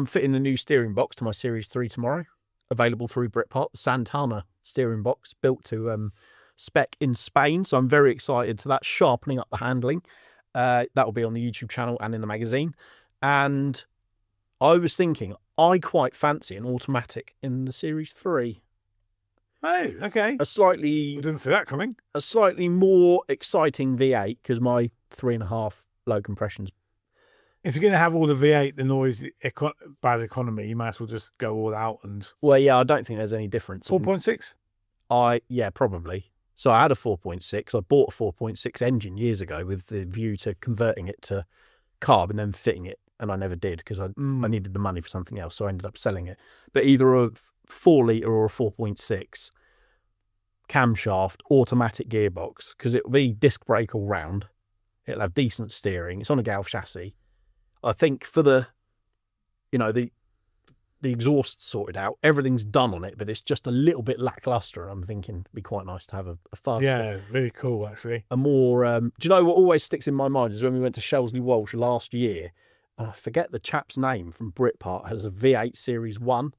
fitting a new steering box to my Series 3 tomorrow, available through Britpart, the Santana steering box, built to spec in Spain. So I'm very excited. So that's sharpening up the handling. That will be on the YouTube channel and in the magazine. And I was thinking, I quite fancy an automatic in the Series 3. Oh, okay. I didn't see that coming. A slightly more exciting V8, because my 3.5 low compression's. If you're going to have all the V8, the noise, bad economy, you might as well just go all out and. Well, yeah, I don't think there's any difference. 4.6? Yeah, probably. So I had a 4.6. I bought a 4.6 engine years ago with the view to converting it to carb and then fitting it. And I never did because I needed the money for something else. So I ended up selling it. But either a 4 litre or a 4.6 camshaft automatic gearbox, because it'll be disc brake all round. It'll have decent steering. It's on a Galf chassis. I think for the exhaust sorted out, everything's done on it, but it's just a little bit lackluster. I'm thinking it'd be quite nice to have a fast. Yeah, really cool, actually. A more, do you know what always sticks in my mind is when we went to Shelsley Walsh last year, and I forget the chap's name from Britpart, has a V8 Series 1,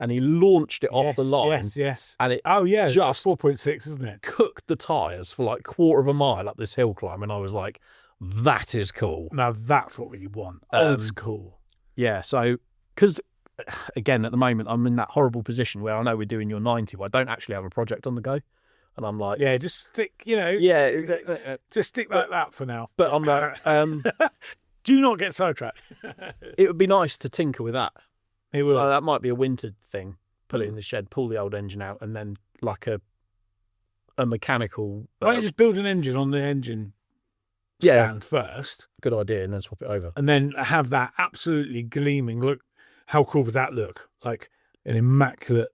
and he launched it off the line. Yes. And it just 4.6, isn't it? Cooked the tyres for like 1/4 mile up this hill climb, and I was like, that is cool. Now that's what we want. Old school. Yeah, so, because again, at the moment, I'm in that horrible position where I know we're doing your 90, but I don't actually have a project on the go. And I'm like, yeah, just stick, yeah, exactly. Just stick like that for now. But I'm like, do not get sidetracked. It would be nice to tinker with that. It would. So that might be a winter thing. Pull it in the shed, pull the old engine out, and then like a mechanical. Why don't you just build an engine on the engine stand first? Good idea, and then swap it over. And then have that absolutely gleaming look. How cool would that look? Like an immaculate,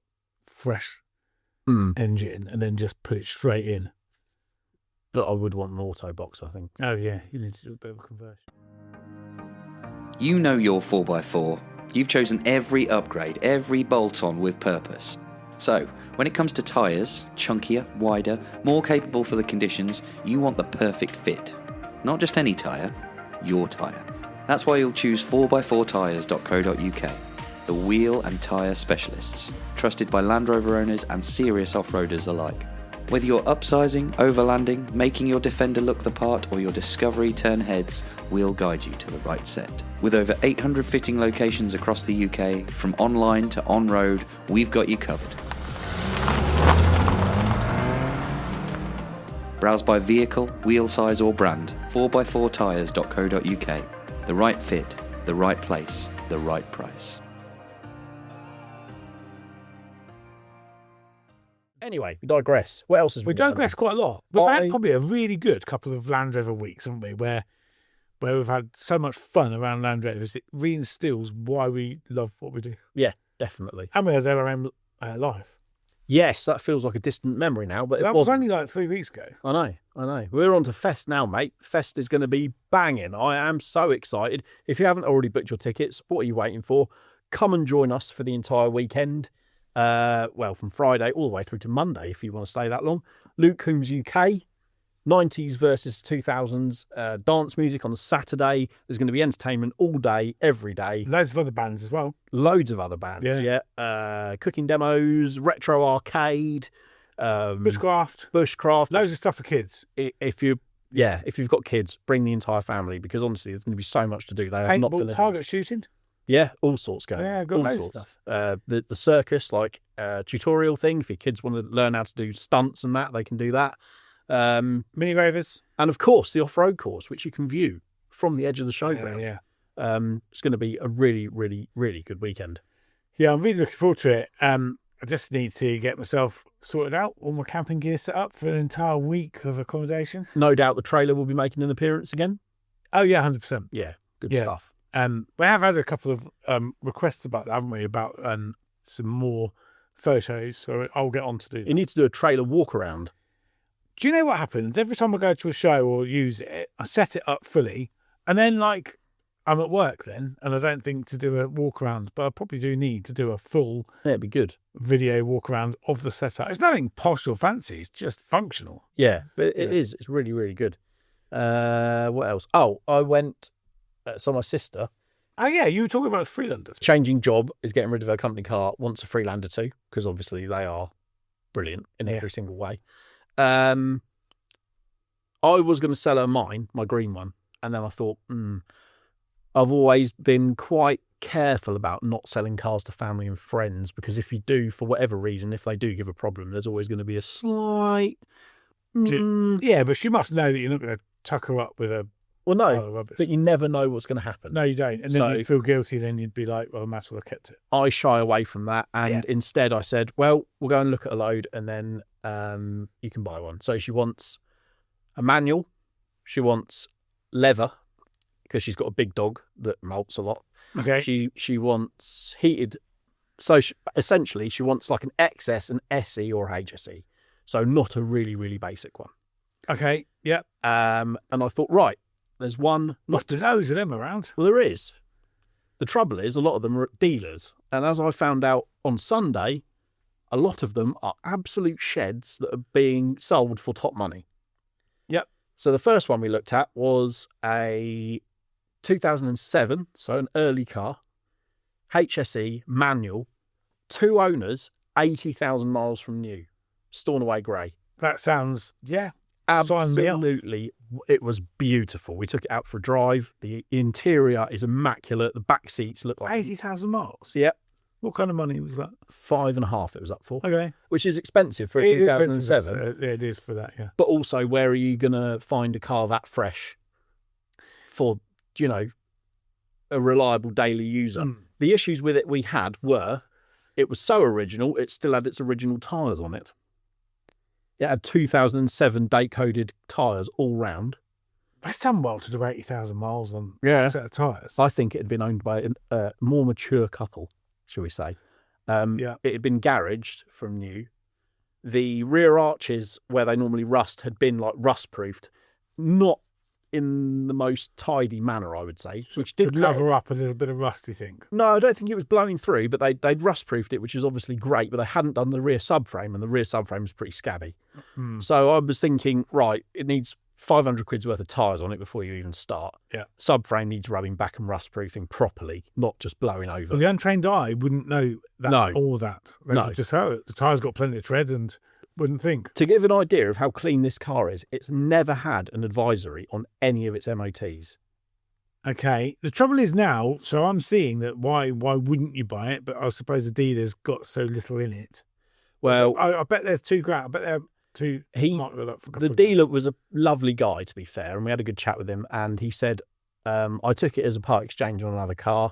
fresh engine, and then just put it straight in. But I would want an auto box, I think. Oh, yeah. You need to do a bit of a conversion. You know your 4x4. You've chosen every upgrade, every bolt-on with purpose. So, when it comes to tyres, chunkier, wider, more capable for the conditions, you want the perfect fit. Not just any tyre, your tyre. That's why you'll choose 4x4tyres.co.uk, the wheel and tyre specialists, trusted by Land Rover owners and serious off-roaders alike. Whether you're upsizing, overlanding, making your Defender look the part, or your Discovery turn heads, we'll guide you to the right set. With over 800 fitting locations across the UK, from online to on-road, we've got you covered. Browse by vehicle, wheel size or brand, 4x4tyres.co.uk. The right fit, the right place, the right price. Anyway, we digress. What else has we digress quite a lot? We've had probably a really good couple of Land Rover weeks, haven't we? Where we've had so much fun around Land Rovers. It reinstills why we love what we do. Yeah, definitely. And we had LRM live. Yes, that feels like a distant memory now, but that was only like 3 weeks ago. I know. I know. We're on to Fest now, mate. Fest is going to be banging. I am so excited. If you haven't already booked your tickets, what are you waiting for? Come and join us for the entire weekend. From Friday all the way through to Monday, if you want to stay that long. Luke Coombs UK, 90s versus 2000s, dance music on Saturday. There's going to be entertainment all day, every day. Loads of other bands as well. Loads of other bands, yeah. Cooking demos, retro arcade, bushcraft. Loads of stuff for kids. If you've got kids, bring the entire family, because honestly, there's going to be so much to do. They have not Paintball, target shooting. Yeah, all sorts going. Yeah, got all loads sorts. of stuff. The circus, like tutorial thing. If your kids want to learn how to do stunts and that, they can do that. Mini rovers, and of course the off-road course, which you can view from the edge of the showground. Yeah. It's going to be a really, really, really good weekend. Yeah, I'm really looking forward to it. I just need to get myself sorted out, all my camping gear set up for an entire week of accommodation. No doubt the trailer will be making an appearance again. Oh yeah, 100%. Yeah, good stuff. We have had a couple of requests about that, haven't we? About some more photos, so I'll get on to do that. You need to do a trailer walk around. Do you know what happens? Every time I go to a show or use it, I set it up fully, and then I'm at work then, and I don't think to do a walk around, but I probably do need to do a full It'd be good. video walk around of the setup. It's nothing posh or fancy, it's just functional. Yeah, but it is. It's really, really good. What else? Oh, I went, so my sister, Oh yeah, you were talking about Freelander. changing job, is getting rid of her company car, wants a Freelander too, because obviously they are brilliant in every single way. I was going to sell her mine, my green one, and then I thought, I've always been quite careful about not selling cars to family and friends, because if you do, for whatever reason, if they do give a problem, there's always going to be a slight... Yeah, but she must know that you're not going to tuck her up with a Well, pile no, of rubbish. but you never know what's going to happen. No, you don't. And then you'd feel guilty, then you'd be like, well, I might as well have kept it. I shy away from that, and instead I said, well, we'll go and look at a load, and then you can buy one. So she wants a manual, she wants leather, because she's got a big dog that molts a lot. Okay. She wants heated, so essentially she wants like an XS, an SE or HSE, so not a really, really basic one. Okay, yeah. And I thought, right, there's one. Must have loads of them around. Well, there is. The trouble is, a lot of them are at dealers. And as I found out on Sunday, a lot of them are absolute sheds that are being sold for top money. Yep. So the first one we looked at was a 2007, so an early car, HSE, manual, 2 owners, 80,000 miles from new, Stornoway Grey. That sounds, Absolutely, it was beautiful. We took it out for a drive. The interior is immaculate. The back seats look like 80,000 miles. Yep. What kind of money was that? 5.5 it was up for. Okay. Which is expensive for a 2007. It is for that, yeah. But also, where are you going to find a car that fresh for, a reliable daily user? The issues with it we had were, it was so original, it still had its original tyres on it. It had 2007 date-coded tyres all round. That's done well to do 80,000 miles on Yeah. a set of tyres. I think it had been owned by a more mature couple, shall we say. Yeah. It had been garaged from new. The rear arches, where they normally rust, had been rust-proofed. Not in the most tidy manner, I would say, which did cover up a little bit of rust, you think? No, I don't think it was blowing through, but they'd rust-proofed it, which is obviously great, but they hadn't done the rear subframe, and the rear subframe was pretty scabby. So I was thinking, right, it needs 500 quid's worth of tyres on it before you even start. Yeah. Subframe needs rubbing back and rust-proofing properly, not just blowing over. Well, the untrained eye wouldn't know that, all that. They would just know it. The tyres got plenty of tread and wouldn't think. To give an idea of how clean this car is, it's never had an advisory on any of its MOTs. Okay. The trouble is now, so I'm seeing that why wouldn't you buy it? But I suppose the dealer's got so little in it. Well, I bet there's $2,000. I bet they're two. The dealer was a lovely guy, to be fair, and we had a good chat with him. And he said, I took it as a part exchange on another car.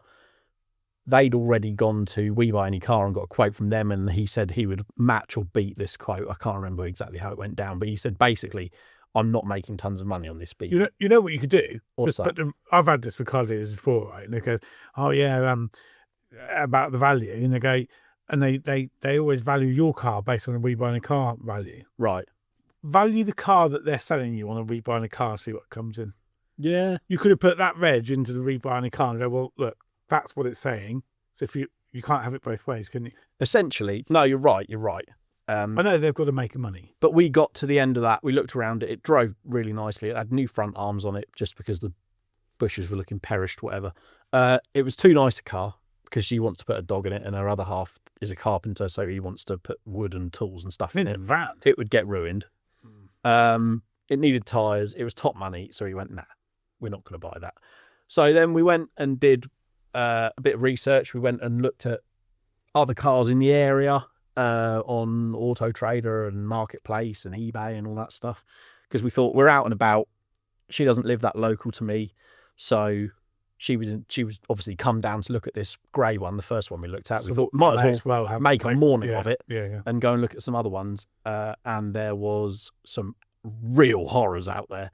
They'd already gone to We Buy Any Car and got a quote from them, and he said he would match or beat this quote. I can't remember exactly how it went down, but he said basically, I'm not making tons of money on this beat. You know what you could do? What's that? I've had this with car dealers before, right? And they go, oh yeah, about the value, and they go, and they always value your car based on a We Buy Any Car value. Right. value the car that they're selling you on a rebuying a car, see what comes in. Yeah. You could have put that reg into the rebuying a car and go, well, look, that's what it's saying. So if you can't have it both ways, can you? Essentially, no, you're right. I know they've got to make money. But we got to the end of that. We looked around it. It drove really nicely. It had new front arms on it just because the bushes were looking perished, whatever. It was too nice a car because she wants to put a dog in it and her other half is a carpenter, so he wants to put wood and tools and stuff in It's it. a van. It would get ruined. It needed tyres. It was top money. So he went, nah, we're not going to buy that. So then we went and did a bit of research. We went and looked at other cars in the area on Auto Trader and Marketplace and eBay and all that stuff because we thought we're out and about. She doesn't live that local to me, so she was obviously come down to look at this grey one, the first one we looked at. So we thought might as well make a morning of it and go and look at some other ones. And there was some real horrors out there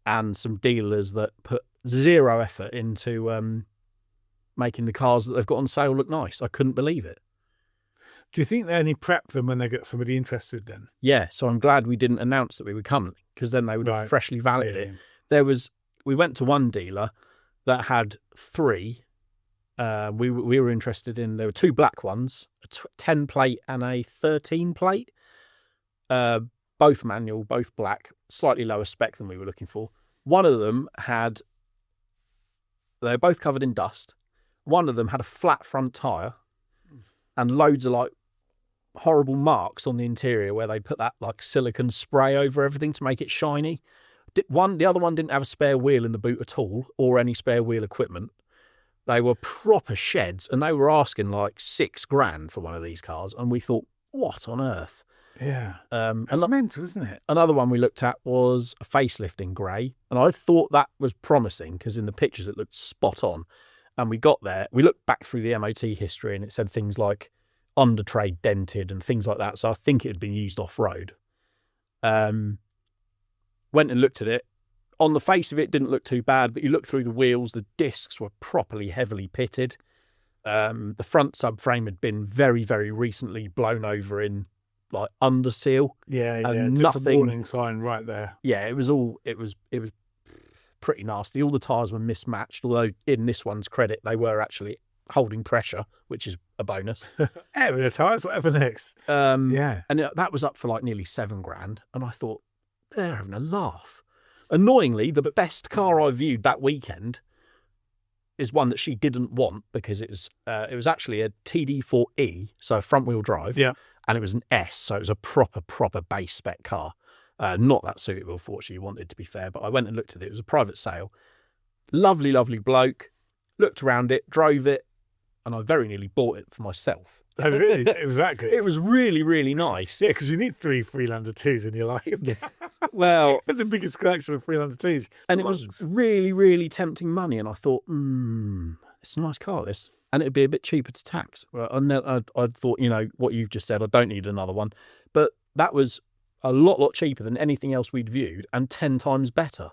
and some dealers that put zero effort into making the cars that they've got on sale look nice. I couldn't believe it. Do you think they only prep them when they get somebody interested then? Yeah, so I'm glad we didn't announce that we were coming because then they would have freshly validated it. We went to one dealer that had 3. We were interested in, there were 2 black ones, a 10 plate and a 13 plate. Both manual, both black, slightly lower spec than we were looking for. One of them they were both covered in dust. One of them had a flat front tyre and loads of like horrible marks on the interior where they put that like silicone spray over everything to make it shiny. The other one didn't have a spare wheel in the boot at all or any spare wheel equipment. They were proper sheds and they were asking like $6,000 for one of these cars. And we thought, what on earth? Yeah. It's mental, isn't it? Another one we looked at was a facelift in grey. And I thought that was promising because in the pictures it looked spot on. And we got there, we looked back through the MOT history and it said things like under trade dented and things like that. So I think it had been used off-road. Went and looked at it. On the face of it, didn't look too bad, but you look through the wheels, the discs were properly heavily pitted. The front subframe had been very, very recently blown over in like under seal. Yeah, and just nothing, a warning sign right there. Yeah, it was pretty nasty. All the tyres were mismatched, although in this one's credit, they were actually holding pressure, which is a bonus. Air the tyres, whatever next. And that was up for like nearly $7,000. And I thought, they're having a laugh. Annoyingly, the best car I viewed that weekend is one that she didn't want because it was actually a TD4E, so front wheel drive. Yeah. And it was an S, so it was a proper base spec car. Not that suitable for what she wanted, to be fair, but I went and looked at it. It was a private sale. Lovely, lovely bloke. Looked around it, drove it, and I very nearly bought it for myself. Oh, really? It was that good? It was really, really nice. Yeah, because you need 3 Freelander 2s in your life. Well, the biggest collection of Freelander 2s. And it was really, really tempting money. And I thought, it's a nice car, this. And it'd be a bit cheaper to tax. Well, I thought, what you've just said, I don't need another one. But that was a lot cheaper than anything else we'd viewed and 10 times better.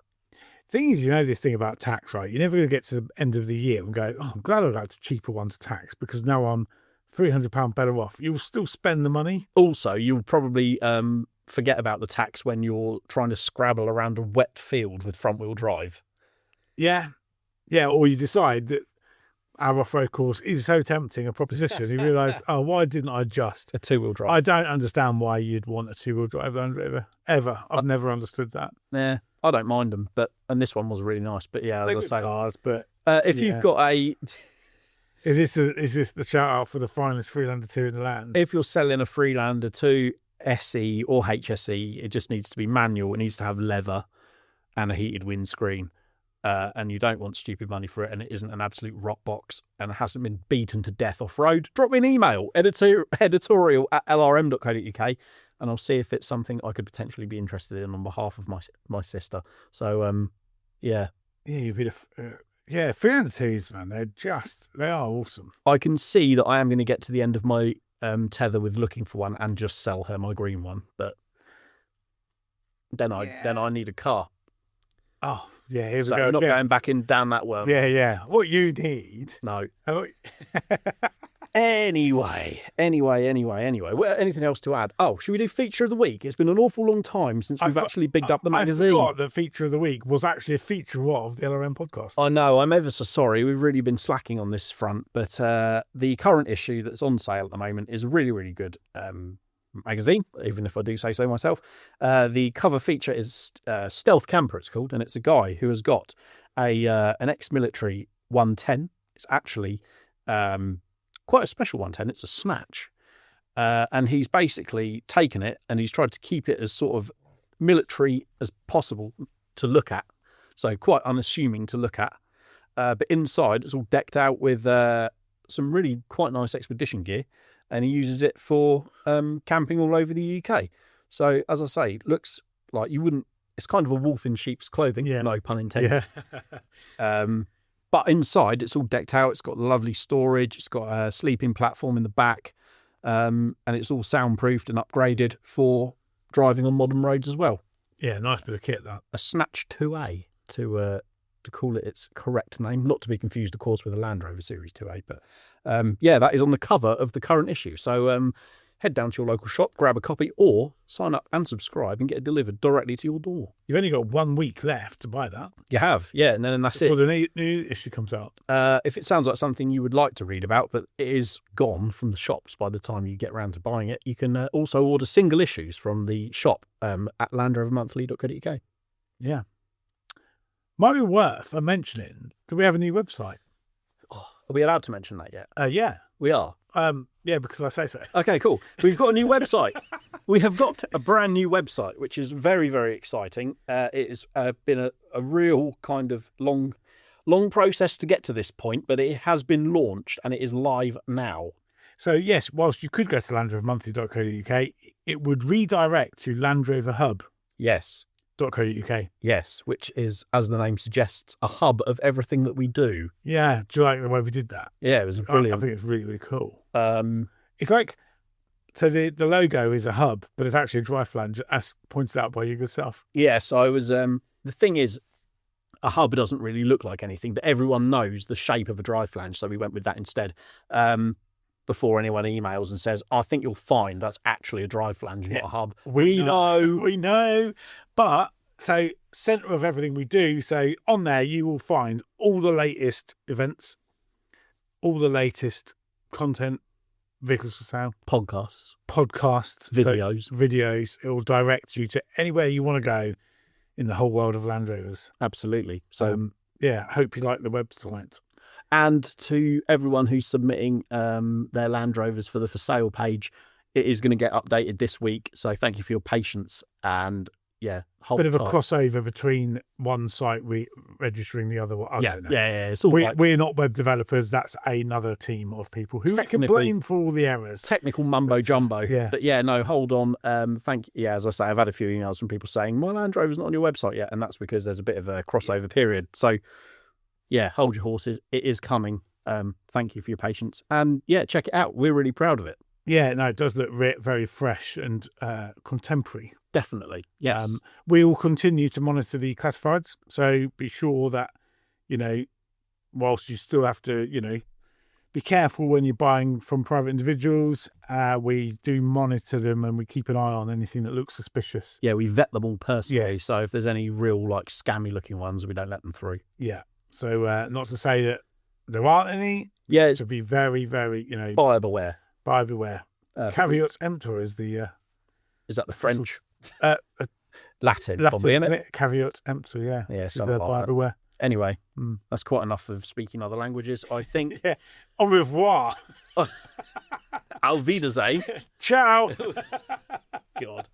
Thing is, this thing about tax, right? You're never going to get to the end of the year and go, oh, I'm glad I got a cheaper one to tax because now I'm £300 better off. You'll still spend the money. Also, you'll probably forget about the tax when you're trying to scrabble around a wet field with front-wheel drive. Yeah. Yeah, or you decide that our off-road course is so tempting a proposition. You realise, why didn't I adjust? A 2-wheel drive. I don't understand why you'd want a 2-wheel drive Land Rover, ever. I've never understood that. Yeah, I don't mind them, and this one was really nice. But yeah, as I say, cars, but if you've got a... Is this the shout out for the finest Freelander 2 in the land? If you're selling a Freelander 2 SE or HSE, it just needs to be manual. It needs to have leather and a heated windscreen. And you don't want stupid money for it, and it isn't an absolute rock box and it hasn't been beaten to death off-road, drop me an email, editorial@lrm.co.uk, and I'll see if it's something I could potentially be interested in on behalf of my sister. So, yeah. Yeah, you'd be Freelander 2s, man, they are awesome. I can see that I am going to get to the end of my tether with looking for one and just sell her my green one, but then I need a car. Oh, yeah, here we so go. I'm not going back down that worm. Yeah. What you need... No. Anyway. Well, anything else to add? Oh, should we do feature of the week? It's been an awful long time since we've actually bigged up the magazine. I forgot that feature of the week was actually a feature of the LRM podcast. I know, I'm ever so sorry. We've really been slacking on this front, but the current issue that's on sale at the moment is a really, really good magazine, even if I do say so myself. The cover feature is Stealth Camper, it's called, and it's a guy who has got an ex-military 110. It's actually quite a special 110. It's a snatch. And he's basically taken it and he's tried to keep it as sort of military as possible to look at. So quite unassuming to look at. But inside, it's all decked out with some really quite nice expedition gear. And he uses it for camping all over the UK. So, as I say, looks like you wouldn't... It's kind of a wolf in sheep's clothing. Yeah. No pun intended. Yeah. But inside, it's all decked out. It's got lovely storage. It's got a sleeping platform in the back. And it's all soundproofed and upgraded for driving on modern roads as well. Yeah, nice bit of kit, that. A Snatch 2A, to call it its correct name. Not to be confused, of course, with a Land Rover Series 2A. But, that is on the cover of the current issue. So head down to your local shop, grab a copy, or sign up and subscribe and get it delivered directly to your door. You've only got 1 week left to buy that. You have, yeah, and then that's it. Before the new issue comes out. If it sounds like something you would like to read about, but it is gone from the shops by the time you get around to buying it, you can also order single issues from the shop at landrovermonthly.co.uk. Yeah. Might be worth mentioning, do we have a new website? Oh, are we allowed to mention that yet? Yeah. We are. Yeah, because I say so. Okay, cool. We've got a new website. We have got a brand new website, which is very, very exciting. It has been a real kind of long process to get to this point, but it has been launched and it is live now. So, yes, whilst you could go to landrovermonthly.co.uk, it would redirect to Land Rover Hub. Yes. .co.uk. Yes, which is, as the name suggests, a hub of everything that we do. Yeah, do you like the way we did that? Yeah, it was brilliant. I think it's really, really cool. It's like, so the logo is a hub, but it's actually a dry flange, as pointed out by you yourself. Yeah, so I was, the thing is, a hub doesn't really look like anything, but everyone knows the shape of a dry flange, so we went with that instead. Before anyone emails and says, I think you'll find that's actually a dry flange, not a hub. We know. But, so, centre of everything we do, so on there you will find all the latest events, all the latest content, vehicles for sale. Podcasts. Videos. It will direct you to anywhere you want to go in the whole world of Land Rovers. Absolutely. So, hope you like the website. And to everyone who's submitting their Land Rovers for the for sale page, it is going to get updated this week. So thank you for your patience. And hold bit of tight. a crossover between one site registering the other one. Yeah. It's all we're not web developers. That's another team of people who we can blame for all the errors. Technical mumbo jumbo. Yeah. But hold on. Thank you. Yeah, as I say, I've had a few emails from people saying my Land Rover's not on your website yet, and that's because there's a bit of a crossover period. So. Yeah, hold your horses. It is coming. Thank you for your patience. And check it out. We're really proud of it. Yeah, no, it does look very fresh and contemporary. Definitely, yes. We will continue to monitor the classifieds. So be sure that, whilst you still have to, be careful when you're buying from private individuals, we do monitor them and we keep an eye on anything that looks suspicious. Yeah, we vet them all personally. Yes. So if there's any real, scammy looking ones, we don't let them through. Yeah. So not to say that there aren't any. Yeah. To be very, very, buyer beware. Buyer beware. Caveat emptor is the... is that the French? Latin, Latin, probably, isn't it? Caveat emptor, yeah. Yeah, something like buyer that. beware. Anyway, that's quite enough of speaking other languages, I think. Yeah. Au revoir. Auf Wiedersehen. Ciao. God.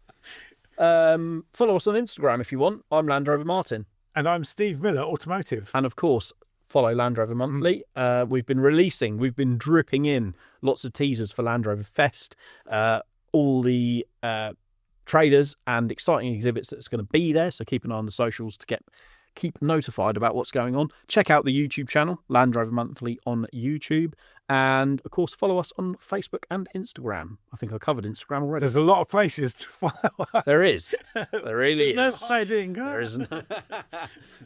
Follow us on Instagram if you want. I'm Land Rover Martin. And I'm Steve Miller, Automotive. And of course, follow Land Rover Monthly. We've been dripping in lots of teasers for Land Rover Fest, all the traders and exciting exhibits that's going to be there. So keep an eye on the socials to keep notified about what's going on. Check out the YouTube channel, Land Rover Monthly on YouTube. And, of course, follow us on Facebook and Instagram. I think I covered Instagram already. There's a lot of places to follow us. There is. There really is. No hiding. There isn't.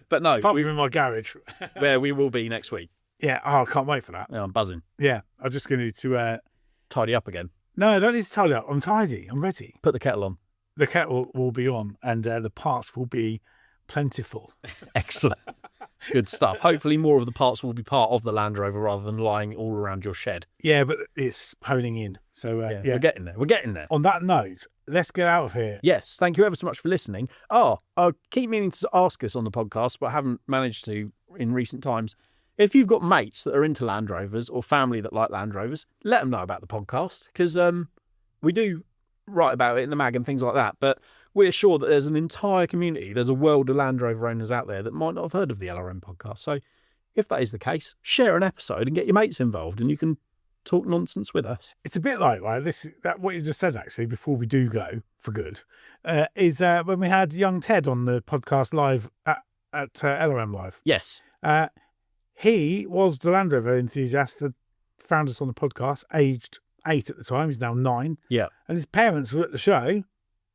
But no. Apart from in my garage. Where we will be next week. Yeah. Oh, I can't wait for that. Yeah, I'm buzzing. Yeah. I'm just going to Tidy up again. No, I don't need to tidy up. I'm tidy. I'm ready. Put the kettle on. The kettle will be on, and the parts will be plentiful. Excellent. Good stuff. Hopefully more of the parts will be part of the Land Rover rather than lying all around your shed. Yeah, but it's honing in. So, yeah. We're getting there. We're getting there. On that note, let's get out of here. Yes, thank you ever so much for listening. I keep meaning to ask us on the podcast, but haven't managed to in recent times. If you've got mates that are into Land Rovers or family that like Land Rovers, let them know about the podcast, because we do write about it in the mag and things like that, but we're sure that there's an entire community, there's a world of Land Rover owners out there that might not have heard of the LRM podcast. So if that is the case, share an episode and get your mates involved and you can talk nonsense with us. It's a bit like, right, what you just said, actually, before we do go for good, is when we had young Ted on the podcast live at LRM Live. Yes. He was the Land Rover enthusiast that found us on the podcast, aged 8 at the time. He's now 9. Yeah. And his parents were at the show,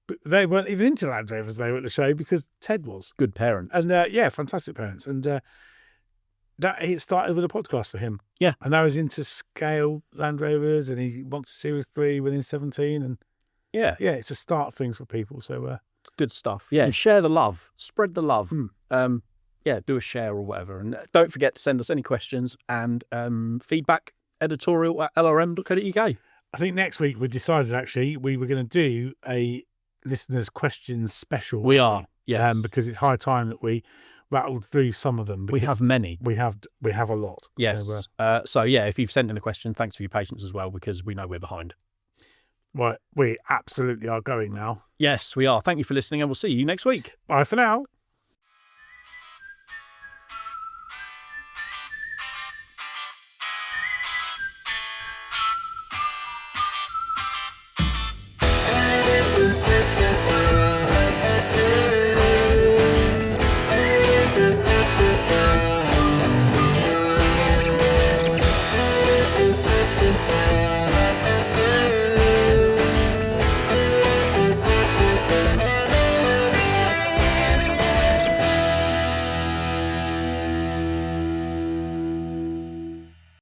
but they weren't even into Land Rovers. They were at the show because Ted was. Good parents. And fantastic parents. And that it started with a podcast for him. Yeah. And now he's into scale Land Rovers, and he wants a Series 3 when he's 17. And yeah, it's a start of things for people. So it's good stuff. Yeah, share the love, spread the love. Do a share or whatever, and don't forget to send us any questions and feedback. Editorial at lrm.co.uk. I think next week we decided actually we were going to do a listeners' questions special. We are, yes, because it's high time that we rattled through some of them. We have many. We have a lot. Yes. So if you've sent in a question, thanks for your patience as well, because we know we're behind. Right, we absolutely are going now. Yes, we are. Thank you for listening, and we'll see you next week. Bye for now.